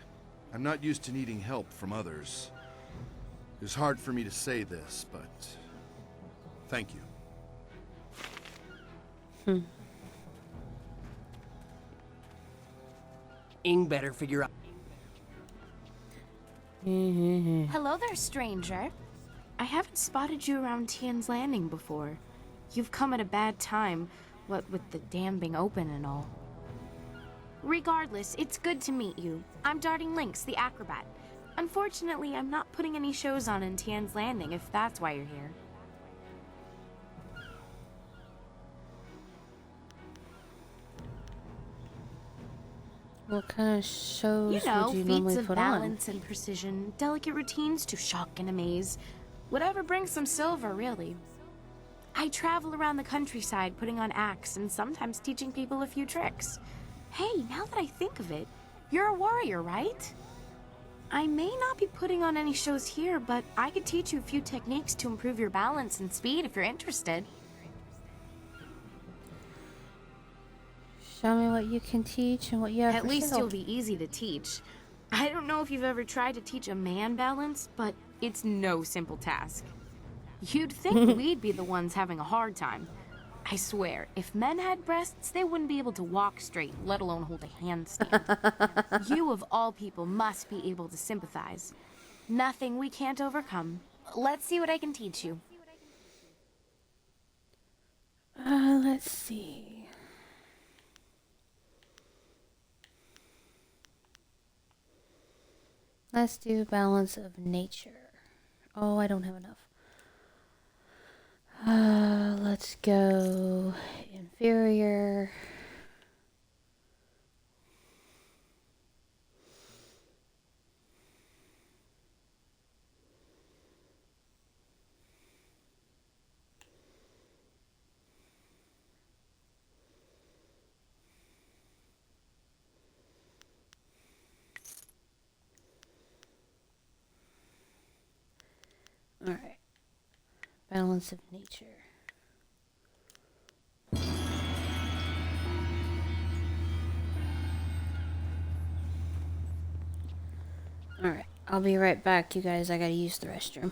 S23: I'm not used to needing help from others. It's hard for me to say this, but thank you.
S13: Ing better figure out.
S5: Hello there, stranger. I haven't spotted you around Tian's Landing before. You've come at a bad time, what with the dam being open and all. Regardless, it's good to meet you. I'm Darting Lynx, the acrobat. Unfortunately, I'm not putting any shows on in Tian's Landing, if that's why you're here.
S1: What kind of shows
S5: You know,
S1: would you
S5: feats
S1: normally
S5: of
S1: put
S5: balance and precision, delicate routines to shock and amaze. Whatever brings some silver, really. I travel around the countryside putting on acts and sometimes teaching people a few tricks. Hey, now that I think of it, you're a warrior, right? I may not be putting on any shows here, but I could teach you a few techniques to improve your balance and speed if you're interested.
S1: Show me what you can teach and what you have
S5: At
S1: for
S5: least
S1: sale.
S5: you'll be easy to teach. I don't know if you've ever tried to teach a man balance, but it's no simple task. You'd think we'd be the ones having a hard time. I swear, if men had breasts, they wouldn't be able to walk straight, let alone hold a handstand. You, of all people, must be able to sympathize. Nothing we can't overcome. Let's see what I can teach you.
S1: Let's see. Let's do balance of nature. Oh, I don't have enough. Let's go inferior. All right. Balance of nature. Alright, I'll be right back, you guys. I gotta use the restroom.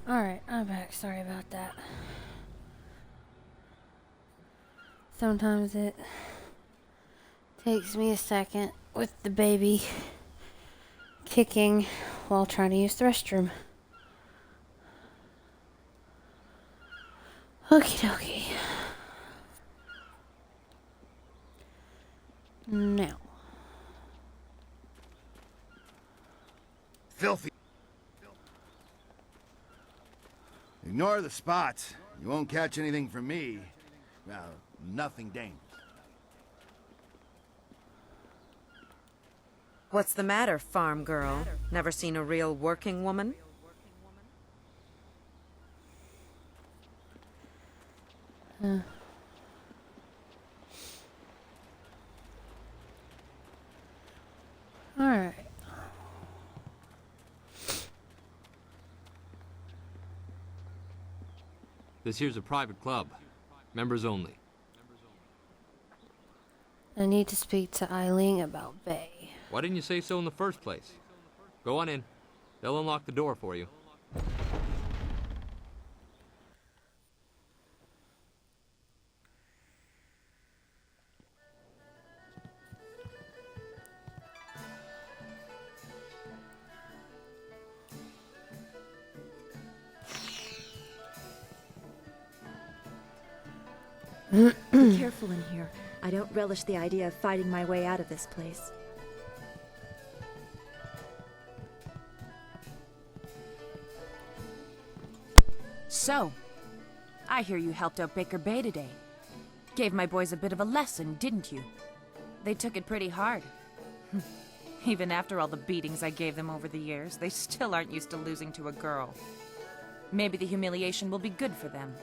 S1: Alright, I'm back. Sorry about that. Sometimes it takes me a second with the baby kicking while trying to use the restroom. Okie dokie. Now.
S9: Filthy. Ignore the spots. You won't catch anything from me. Well, nothing dangerous.
S3: What's the matter, farm girl? Never seen a real working woman?
S1: Alright.
S10: This here's a private club. Members only.
S1: I need to speak to Eileen about Bay.
S10: Why didn't you say so in the first place? Go on in. They'll unlock the door for you.
S4: Be careful in here. I don't relish the idea of fighting my way out of this place.
S12: So, I hear you helped out Baker Bay today. Gave my boys a bit of a lesson, didn't you? They took it pretty hard. Even after all the beatings I gave them over the years, they still aren't used to losing to a girl. Maybe the humiliation will be good for them.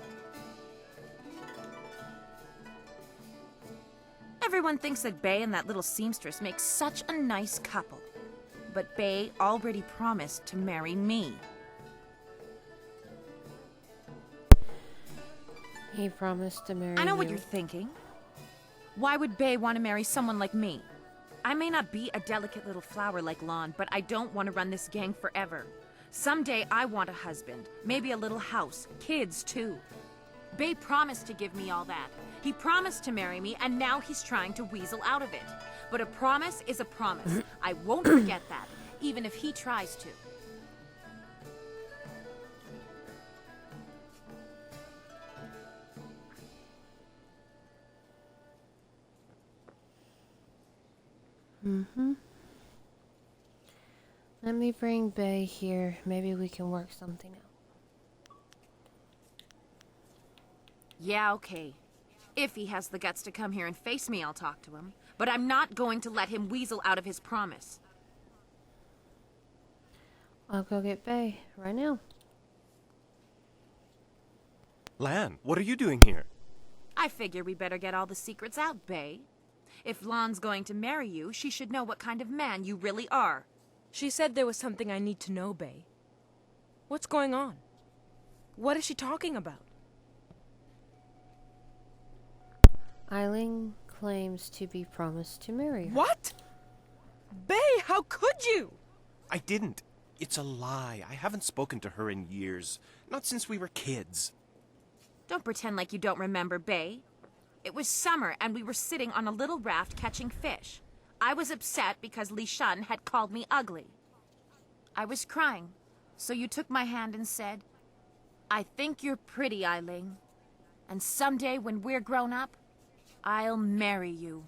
S12: Everyone thinks that Bay and that little seamstress make such a nice couple. But Bay already promised to marry me.
S1: He promised to marry
S12: I know
S1: you.
S12: what you're thinking. Why would Bay want to marry someone like me? I may not be a delicate little flower like Lon, but I don't want to run this gang forever. Someday I want a husband, maybe a little house, kids too. Bay promised to give me all that. He promised to marry me, and now he's trying to weasel out of it. But a promise is a promise. I won't forget that, even if he tries to.
S1: Let me bring Bay here. Maybe we can work something out.
S12: Yeah, okay. If he has the guts to come here and face me, I'll talk to him. But I'm not going to let him weasel out of his promise.
S1: I'll go get Bay right now.
S22: Lan, what are you doing here?
S12: I figure we better get all the secrets out, Bay. If Lon's going to marry you, she should know what kind of man you really are.
S20: She said there was something I need to know, Bay. What's going on? What is she talking about?
S1: Eileen claims to be promised to marry her.
S20: What? Bay, how could you?
S22: I didn't. It's a lie. I haven't spoken to her in years. Not since we were kids.
S12: Don't pretend like you don't remember, Bay. It was summer and we were sitting on a little raft catching fish. I was upset because Li Shun had called me ugly. I was crying, so you took my hand and said, "I think you're pretty, Eileen. And someday when we're grown up, I'll marry you."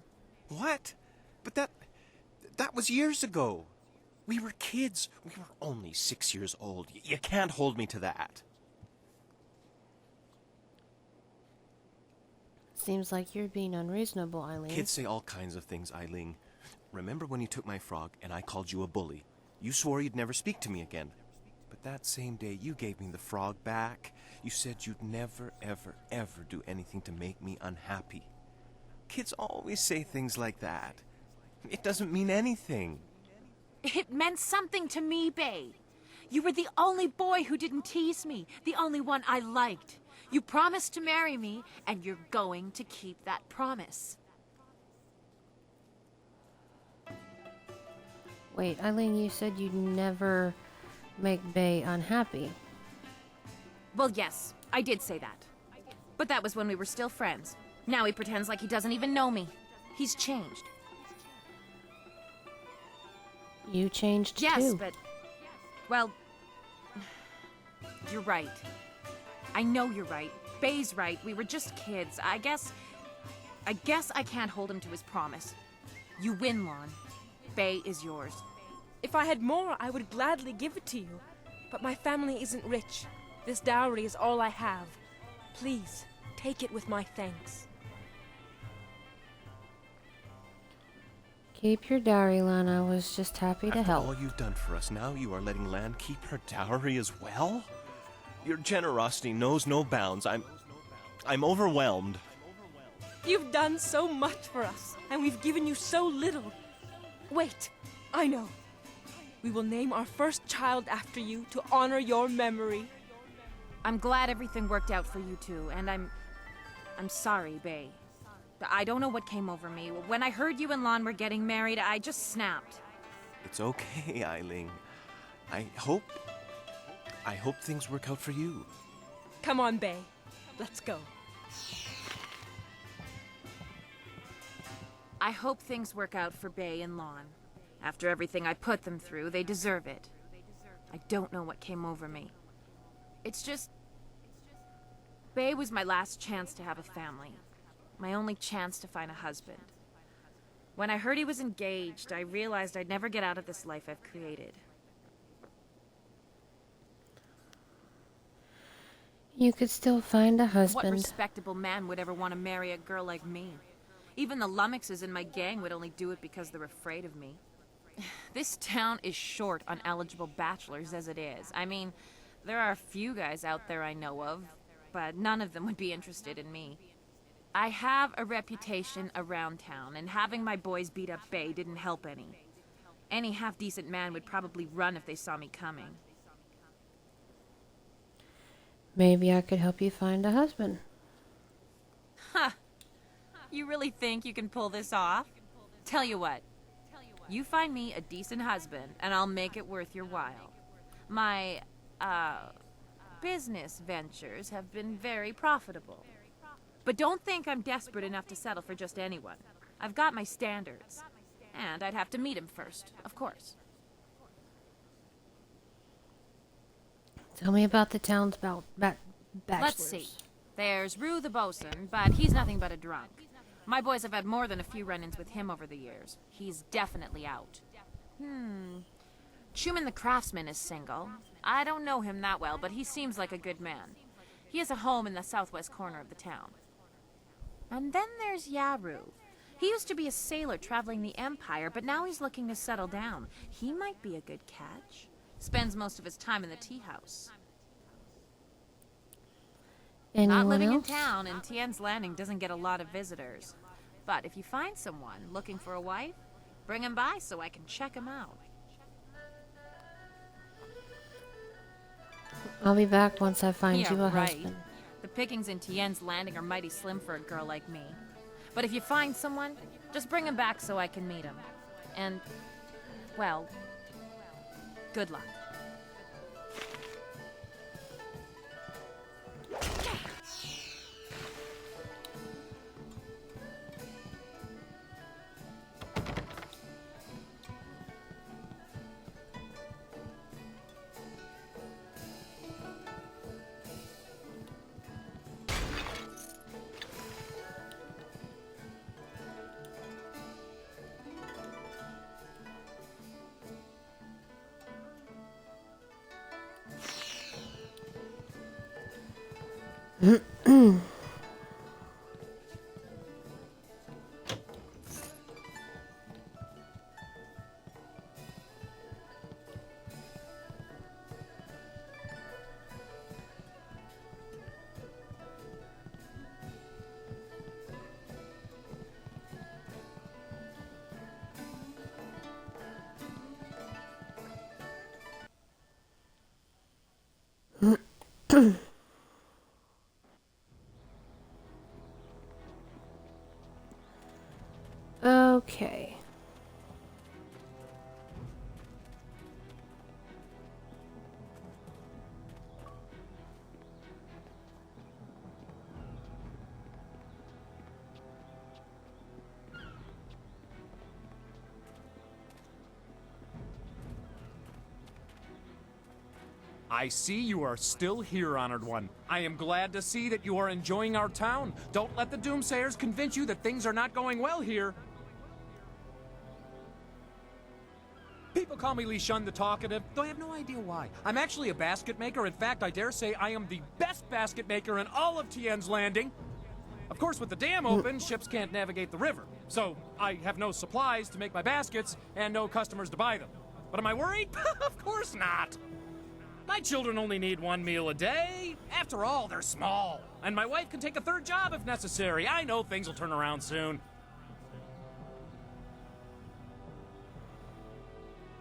S22: What? But that was years ago. We were kids. We were only 6 years old. You can't hold me to that.
S1: Seems like you're being unreasonable, Eileen.
S22: Kids say all kinds of things, Eileen. Remember when you took my frog and I called you a bully? You swore you'd never speak to me again. But that same day you gave me the frog back. You said you'd never, ever, ever do anything to make me unhappy. Kids always say things like that. It doesn't mean anything.
S12: It meant something to me, Bay. You were the only boy who didn't tease me, the only one I liked. You promised to marry me, and you're going to keep that promise.
S1: Wait, Eileen, you said you'd never make Bay unhappy.
S12: Well, yes, I did say that. But that was when we were still friends. Now he pretends like he doesn't even know me. He's changed.
S1: You changed
S12: Yes,
S1: too.
S12: but... Well... You're right. I know you're right. Bay's right. We were just kids. I guess I can't hold him to his promise. You win, Lon. Bay is yours.
S20: If I had more, I would gladly give it to you. But my family isn't rich. This dowry is all I have. Please, take it with my thanks.
S1: Keep your dowry, Lan. I was just happy to
S22: After
S1: help.
S22: all you've done for us, now you are letting Lan keep her dowry as well? Your generosity knows no bounds. I'm overwhelmed.
S20: You've done so much for us, and we've given you so little. Wait, I know. We will name our first child after you to honor your memory.
S12: I'm glad everything worked out for you two, and I'm sorry, Bay. I don't know what came over me. When I heard you and Lon were getting married, I just snapped.
S22: It's okay, Eiling. I hope things work out for you.
S20: Come on, Bay. Let's go.
S12: I hope things work out for Bay and Lon. After everything I put them through, they deserve it. I don't know what came over me. It's just... Bay was my last chance to have a family. My only chance to find a husband. When I heard he was engaged, I realized I'd never get out of this life I've created.
S1: You could still find a
S12: What
S1: husband.
S12: respectable man would ever want to marry a girl like me? Even the lummoxes in my gang would only do it because they're afraid of me. This town is short on eligible bachelors as it is. I mean, there are a few guys out there I know of, but none of them would be interested in me. I have a reputation around town, and having my boys beat up Bay didn't help any. Any half-decent man would probably run if they saw me coming.
S1: Maybe I could help you find a husband.
S12: Huh. You really think you can pull this off? Tell you what. You find me a decent husband, and I'll make it worth your while. My, business ventures have been very profitable. But don't think I'm desperate enough to settle for just anyone. I've got my standards. And I'd have to meet him first, of course.
S1: Tell me about the town's bachelors.
S12: Let's see. There's Rue the bosun, but he's nothing but a drunk. My boys have had more than a few run-ins with him over the years. He's definitely out. Truman the craftsman is single. I don't know him that well, but he seems like a good man. He has a home in the southwest corner of the town. And then there's Yaru. He used to be a sailor traveling the Empire, but now he's looking to settle down. He might be a good catch. Spends most of his time in the tea house. Not
S1: Anyone
S12: living
S1: else?
S12: in town, and Tien's Landing doesn't get a lot of visitors. But if you find someone looking for a wife, bring him by so I can check him out.
S1: I'll be back once I find
S12: Yeah,
S1: you a
S12: right.
S1: husband.
S12: The pickings in Tien's Landing are mighty slim for a girl like me. But if you find someone, just bring him back so I can meet him. And, well, good luck.
S1: Okay.
S18: I see you are still here, Honored One. I am glad to see that you are enjoying our town. Don't let the Doomsayers convince you that things are not going well here. People call me Li Shun the Talkative, though I have no idea why. I'm actually a basket maker. In fact, I dare say I am the best basket maker in all of Tien's Landing. Of course, with the dam open, ships can't navigate the river. So, I have no supplies to make my baskets and no customers to buy them. But am I worried? Of course not. My children only need one meal a day. After all, they're small. And my wife can take a third job if necessary. I know things will turn around soon.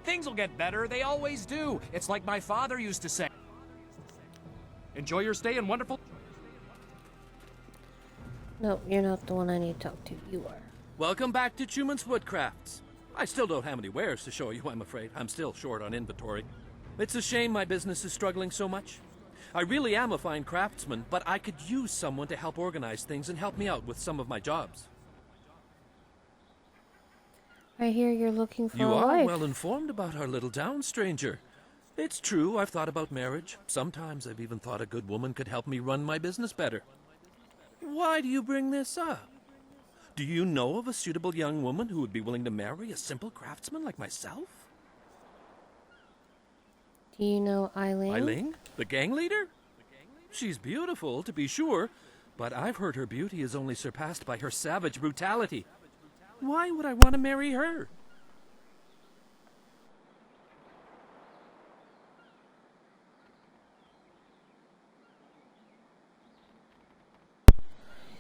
S18: Things will get better. They always do. It's like my father used to say. Enjoy your stay in wonderful...
S1: No, you're not the one I need to talk to. You are.
S21: Welcome back to Chuman's Woodcrafts. I still don't have any wares to show you, I'm afraid. I'm still short on inventory. It's a shame my business is struggling so much. I really am a fine craftsman, but I could use someone to help organize things and help me out with some of my jobs.
S1: I hear you're looking for
S21: You
S1: a
S21: are
S1: wife.
S21: well informed about our little town, stranger. It's true, I've thought about marriage. Sometimes I've even thought a good woman could help me run my business better. Why do you bring this up? Do you know of a suitable young woman who would be willing to marry a simple craftsman like myself?
S1: Do you know Eileen?
S21: Eileen? The gang leader? She's beautiful, to be sure, but I've heard her beauty is only surpassed by her savage brutality. Why would I want to marry her?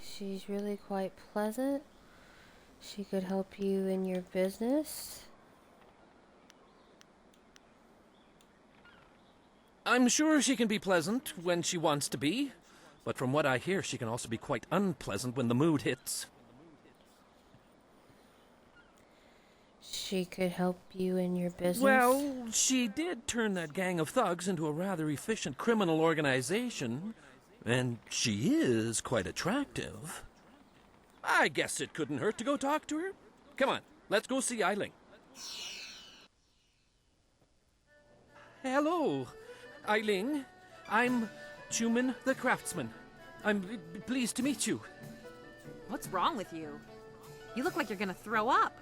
S1: She's really quite pleasant. She could help you in your business.
S21: I'm sure she can be pleasant when she wants to be, but from what I hear, she can also be quite unpleasant when the mood hits.
S1: She could help you in your business.
S21: Well, she did turn that gang of thugs into a rather efficient criminal organization, and she is quite attractive. I guess it couldn't hurt to go talk to her. Come on, let's go see Eileen. Hello, Eileen. I'm Chuman the Craftsman. I'm pleased to meet you.
S12: What's wrong with you? You look like you're gonna throw up.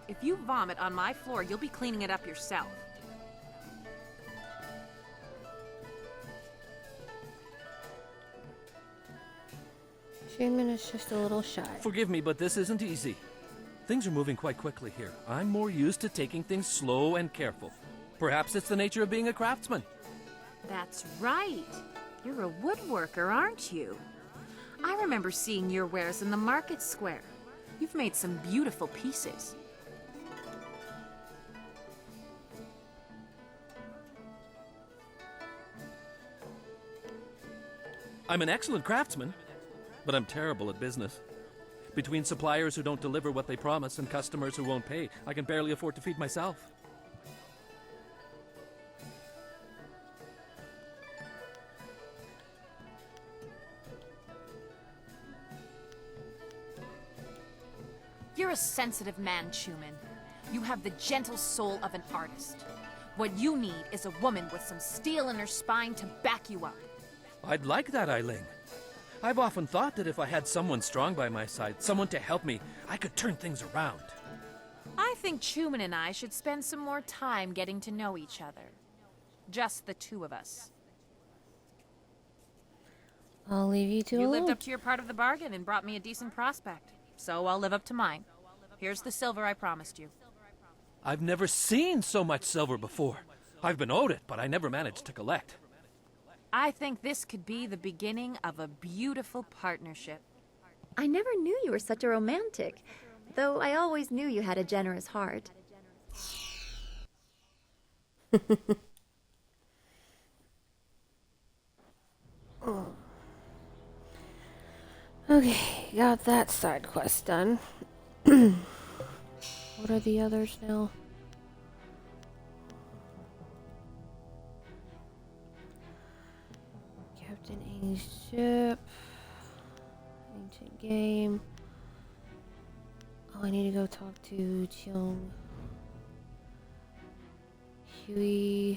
S12: If you vomit on my floor, you'll be cleaning it up yourself.
S1: Chuman is just a little shy.
S21: Forgive me, but this isn't easy. Things are moving quite quickly here. I'm more used to taking things slow and careful. Perhaps it's the nature of being a craftsman.
S12: That's right. You're a woodworker, aren't you? I remember seeing your wares in the market square. You've made some beautiful pieces.
S21: I'm an excellent craftsman, but I'm terrible at business. Between suppliers who don't deliver what they promise and customers who won't pay, I can barely afford to feed myself.
S12: You're a sensitive man, Chuman. You have the gentle soul of an artist. What you need is a woman with some steel in her spine to back you up.
S21: I'd like that, Eileen. I've often thought that if I had someone strong by my side, someone to help me, I could turn things around.
S12: I think Chuman and I should spend some more time getting to know each other. Just the two of us.
S1: I'll leave you two
S12: You
S1: alone.
S12: lived up to your part of the bargain and brought me a decent prospect. So I'll live up to mine. Here's the silver I promised you.
S21: I've never seen so much silver before. I've been owed it, but I never managed to collect.
S12: I think this could be the beginning of a beautiful partnership.
S4: I never knew you were such a romantic, though I always knew you had a generous heart.
S1: Okay, got that side quest done. What are the others now? Captain A's ship. Ancient game. Oh, I need to go talk to Cheong Hui.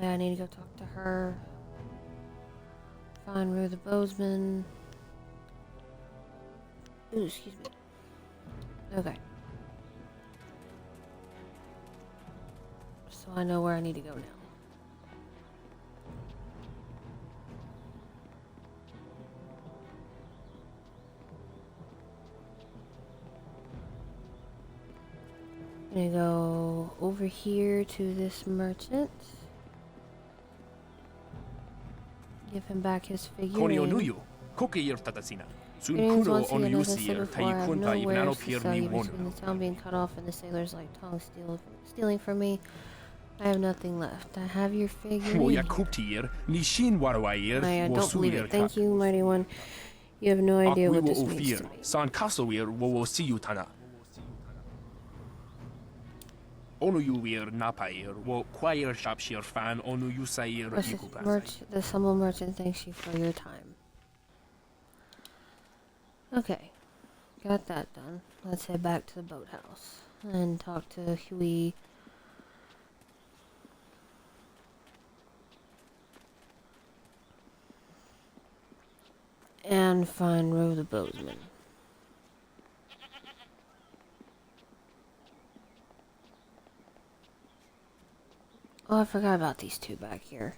S1: I need to go talk to her. Find Rue the Bozeman. Ooh, excuse me. Okay. So I know where I need to go now. I'm gonna go over here to this merchant. Give him back his figurine. Greetings, once again, as I said before, I have no wares to sell you between the town being cut off and the sailors like Tong stealing from me. I have nothing left. I have your figurine. I don't believe it. Thank you, Mighty One. You have no idea what this means to me. The humble merchant thanks you for your time. Okay, got that done. Let's head back to the boathouse and talk to Huey. And find Rue the Bozeman. Oh, I forgot about these two back here.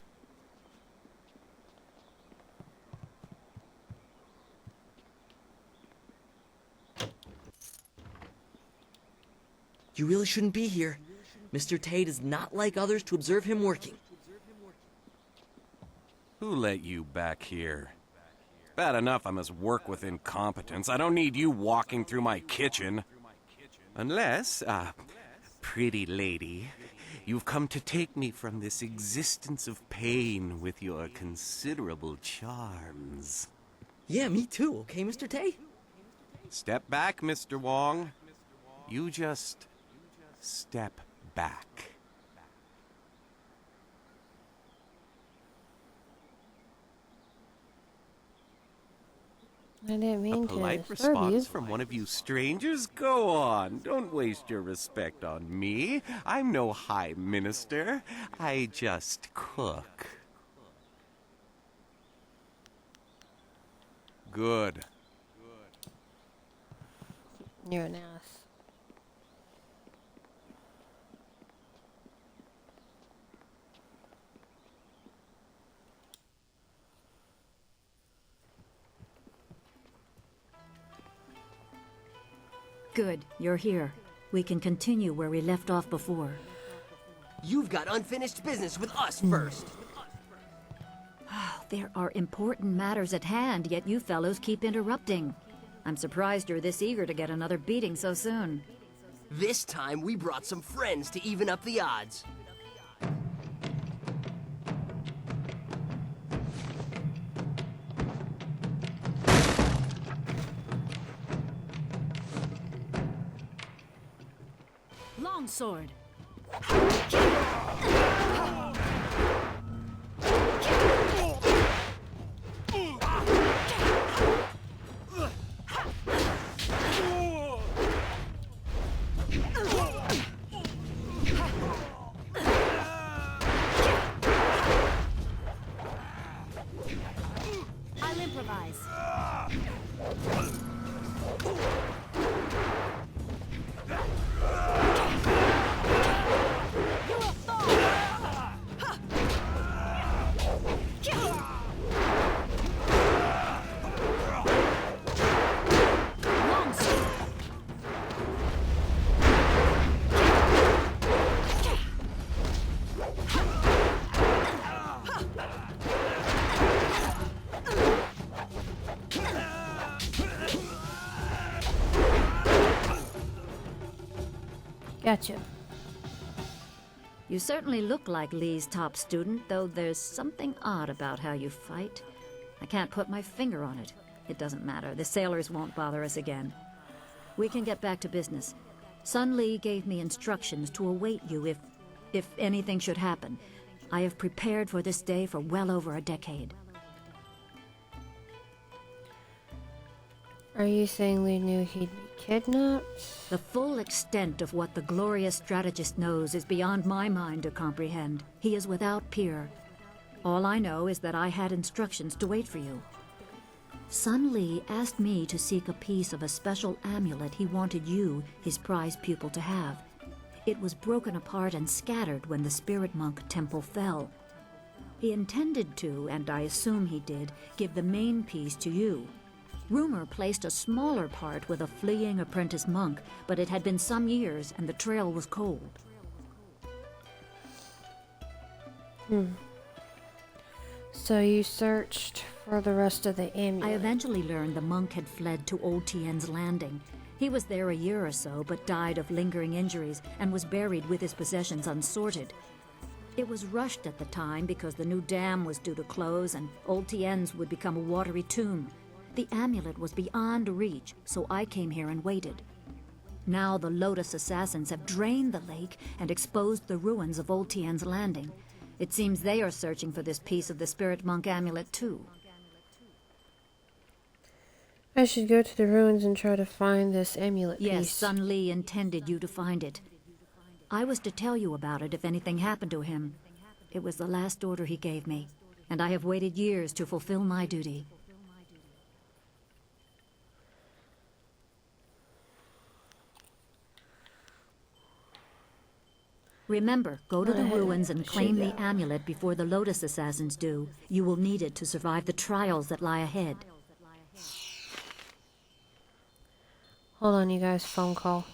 S11: You really shouldn't be here. Mr. Tay does not like others to observe him working.
S22: Who let you back here? Bad enough I must work with incompetence. I don't need you walking through my kitchen. Unless, pretty lady, you've come to take me from this existence of pain with your considerable charms.
S11: Yeah, me too, okay, Mr. Tay?
S22: Step back, Mr. Wong. You just step back.
S1: I didn't mean to
S22: polite
S1: disturb you.
S22: response from one of you strangers? Go on. Don't waste your respect on me. I'm no high minister. I just cook. Good.
S1: You're an ass.
S14: Good, you're here. We can continue where we left off before.
S11: You've got unfinished business with us first.
S14: There are important matters at hand, yet you fellows keep interrupting. I'm surprised you're this eager to get another beating so soon.
S11: This time we brought some friends to even up the odds.
S14: Longsword.
S15: I'll improvise.
S1: Gotcha.
S14: You certainly look like Lee's top student, though there's something odd about how you fight. I can't put my finger on it. It doesn't matter. The sailors won't bother us again. We can get back to business. Sun Lee gave me instructions to await you if anything should happen. I have prepared for this day for well over a decade.
S1: Are you saying Lee knew he'd be kidnapped?
S14: The full extent of what the glorious strategist knows is beyond my mind to comprehend. He is without peer. All I know is that I had instructions to wait for you. Sun Li asked me to seek a piece of a special amulet he wanted you, his prized pupil, to have. It was broken apart and scattered when the Spirit Monk Temple fell. He intended to, and I assume he did, give the main piece to you. Rumor placed a smaller part with a fleeing apprentice monk, but it had been some years and the trail was cold.
S1: So you searched for the rest of the amulet.
S14: I eventually learned the monk had fled to Old Tien's Landing. He was there a year or so, but died of lingering injuries and was buried with his possessions unsorted. It was rushed at the time because the new dam was due to close and Old Tien's would become a watery tomb. The amulet was beyond reach, so I came here and waited. Now the Lotus assassins have drained the lake and exposed the ruins of Old Tien's Landing. It seems they are searching for this piece of the Spirit Monk amulet too.
S1: I should go to the ruins and try to find this amulet
S14: Yes,
S1: piece.
S14: Sun Li intended you to find it. I was to tell you about it if anything happened to him. It was the last order he gave me, and I have waited years to fulfill my duty. Remember, go to the ruins and claim the amulet before the Lotus assassins do. You will need it to survive the trials that lie ahead.
S1: Hold on, you guys. Phone call.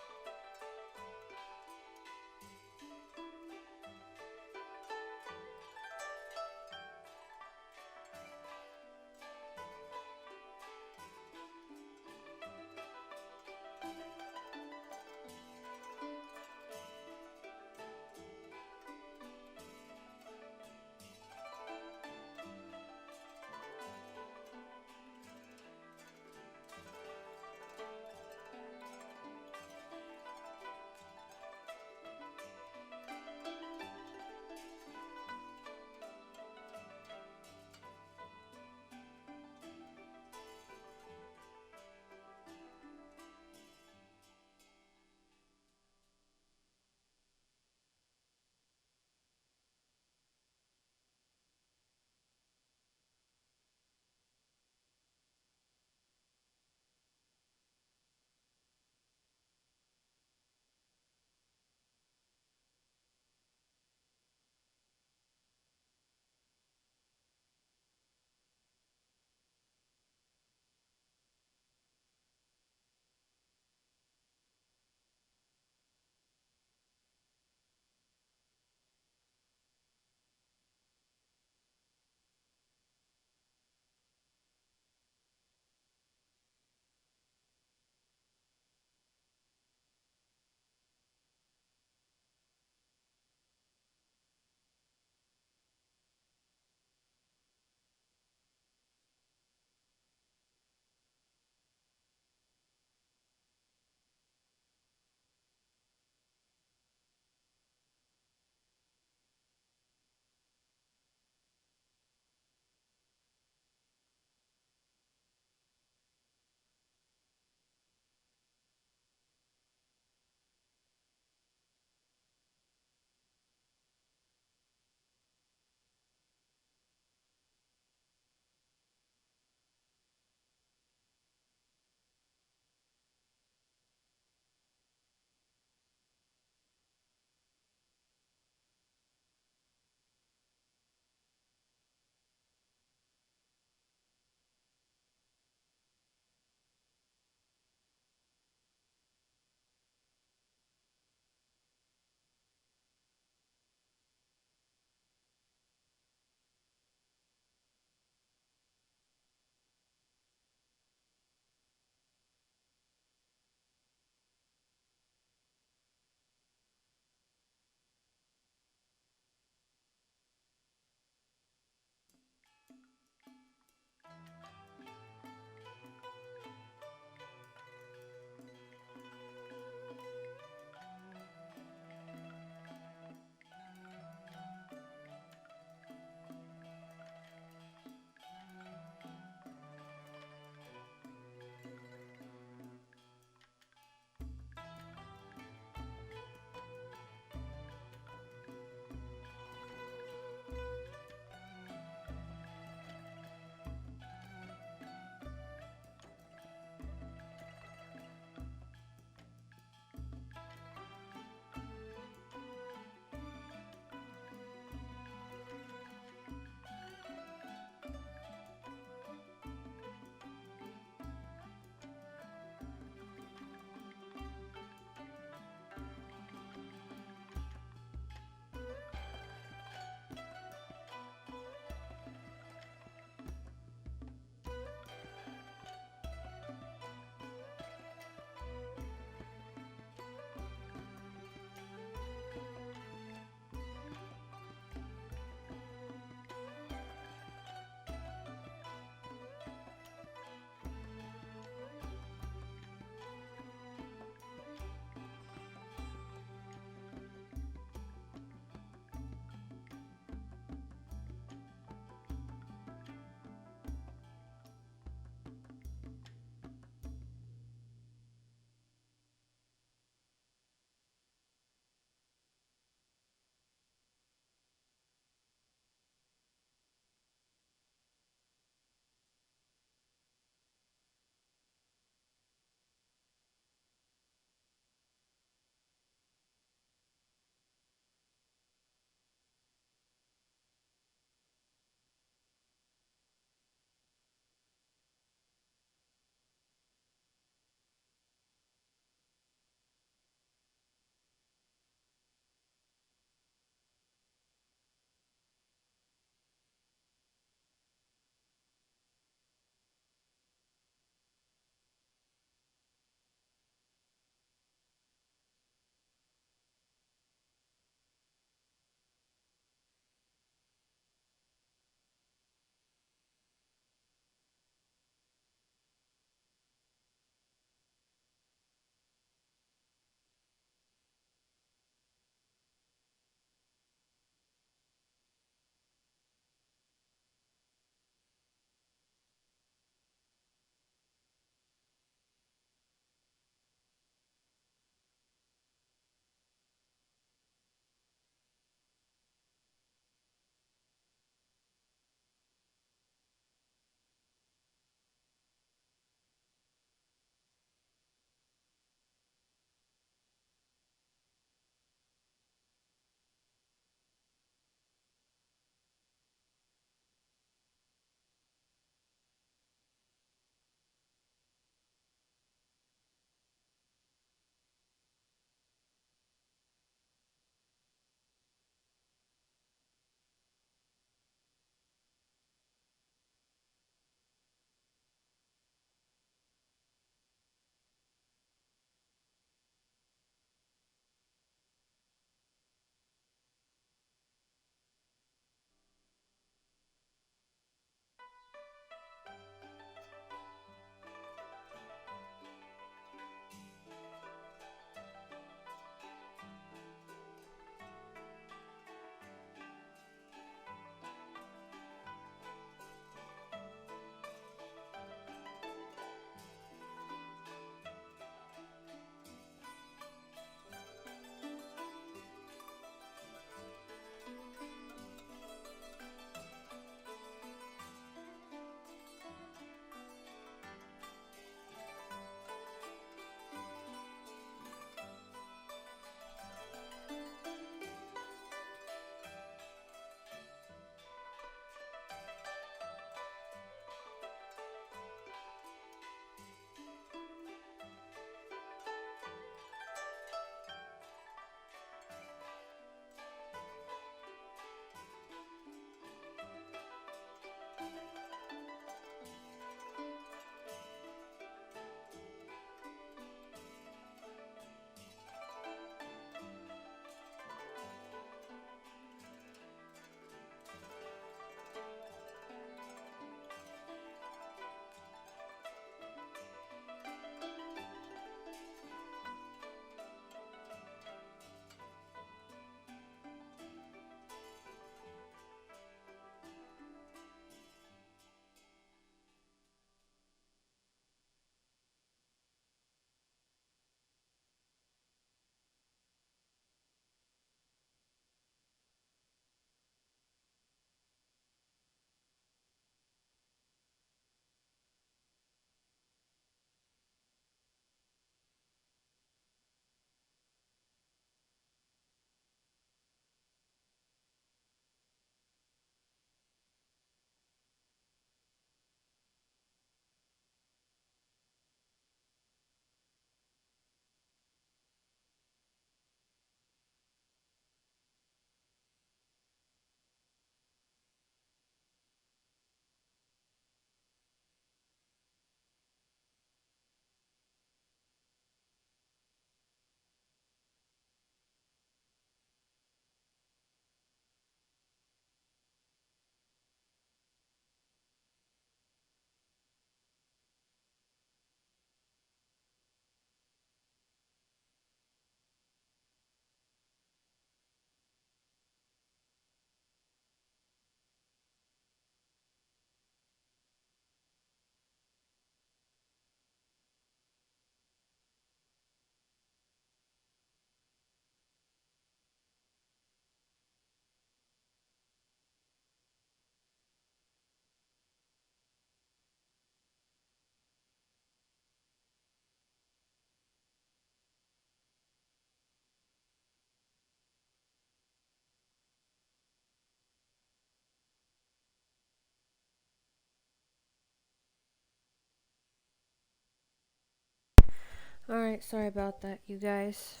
S1: sorry about that, you guys.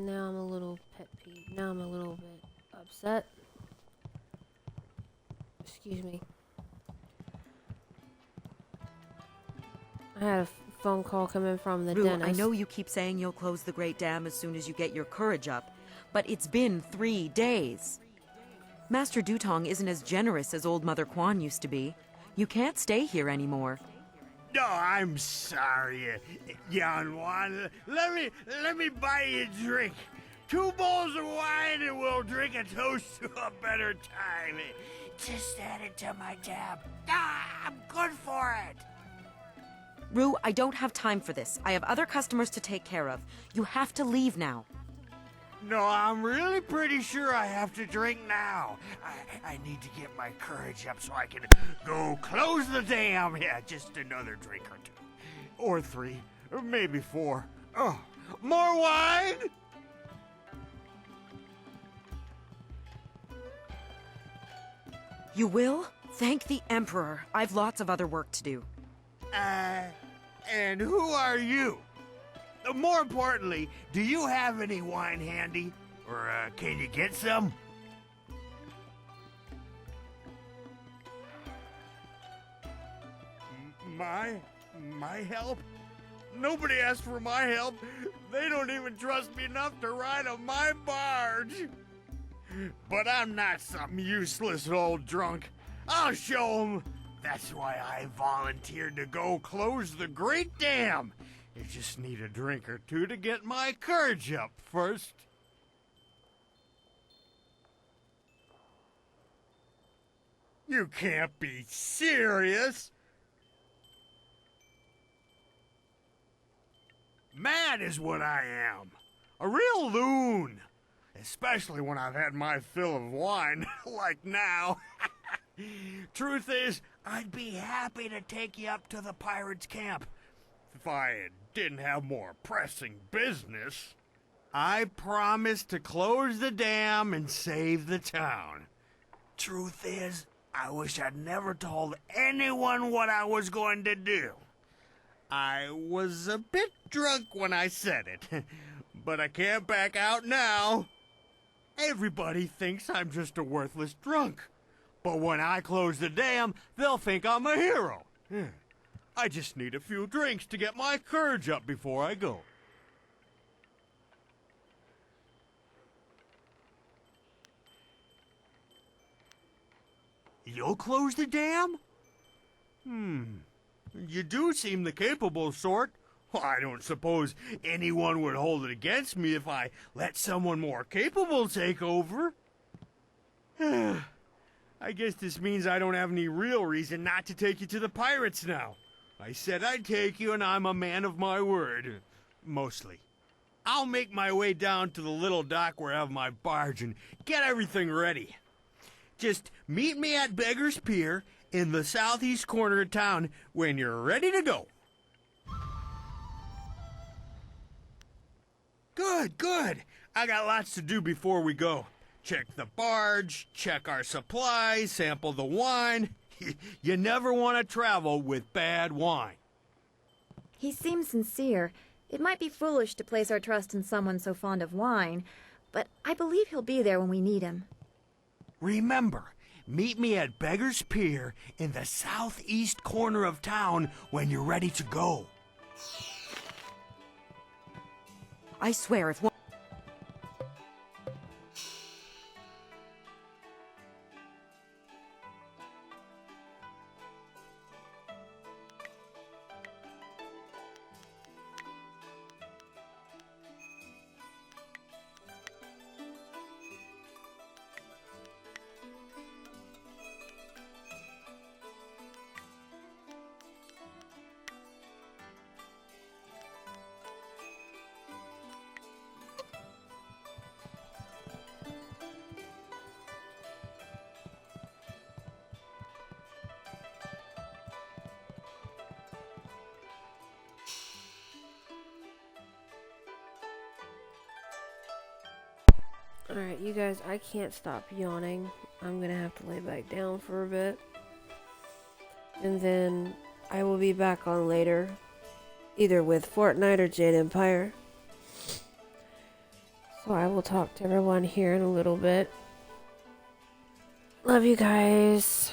S1: Now I'm a little pet peeve. Now I'm a little bit upset. Excuse me. I had a phone call coming from the
S15: Rue,
S1: dentist.
S15: I know you keep saying you'll close the Great Dam as soon as you get your courage up, but it's been 3 days. Master Dutong isn't as generous as old Mother Quan used to be. You can't stay here anymore.
S16: No, I'm sorry, young one. Let me buy you a drink. 2 bowls of wine and we'll drink a toast to a better time. Just add it to my tab. I'm good for it.
S15: Rue, I don't have time for this. I have other customers to take care of. You have to leave now.
S16: No, I'm really pretty sure I have to drink now. I need to get my courage up so I can go close the dam. Yeah, just another drink or 2. Or 3. Or maybe 4. Oh, more wine?
S15: You will? Thank the Emperor. I've lots of other work to do.
S16: And who are you? More importantly, do you have any wine handy? Or, can you get some? My help? Nobody asked for my help. They don't even trust me enough to ride on my barge. But I'm not some useless old drunk. I'll show 'em. That's why I volunteered to go close the Great Dam. You just need a drink or 2 to get my courage up first. You can't be serious. Mad is what I am. A real loon. Especially when I've had my fill of wine, like now. Truth is, I'd be happy to take you up to the pirates' camp. If I didn't have more pressing business. I promised to close the dam and save the town. Truth is, I wish I'd never told anyone what I was going to do. I was a bit drunk when I said it, but I can't back out now. Everybody thinks I'm just a worthless drunk. But when I close the dam, they'll think I'm a hero. I just need a few drinks to get my courage up before I go. You'll close the dam? You do seem the capable sort. Well, I don't suppose anyone would hold it against me if I let someone more capable take over. I guess this means I don't have any real reason not to take you to the pirates now. I said I'd take you, and I'm a man of my word. Mostly. I'll make my way down to the little dock where I have my barge and get everything ready. Just meet me at Beggar's Pier in the southeast corner of town when you're ready to go. Good. I got lots to do before we go. Check the barge, check our supplies, sample the wine. You never want to travel with bad wine.
S4: He seems sincere. It might be foolish to place our trust in someone so fond of wine, but I believe he'll be there when we need him.
S16: Remember, meet me at Beggar's Pier in the southeast corner of town when you're ready to go.
S15: I swear if one...
S1: Alright, you guys, I can't stop yawning. I'm gonna have to lay back down for a bit. And then I will be back on later. Either with Fortnite or Jade Empire. So I will talk to everyone here in a little bit. Love you guys.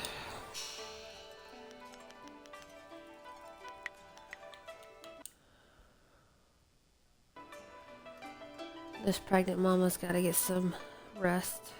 S1: This pregnant mama's gotta get some rest.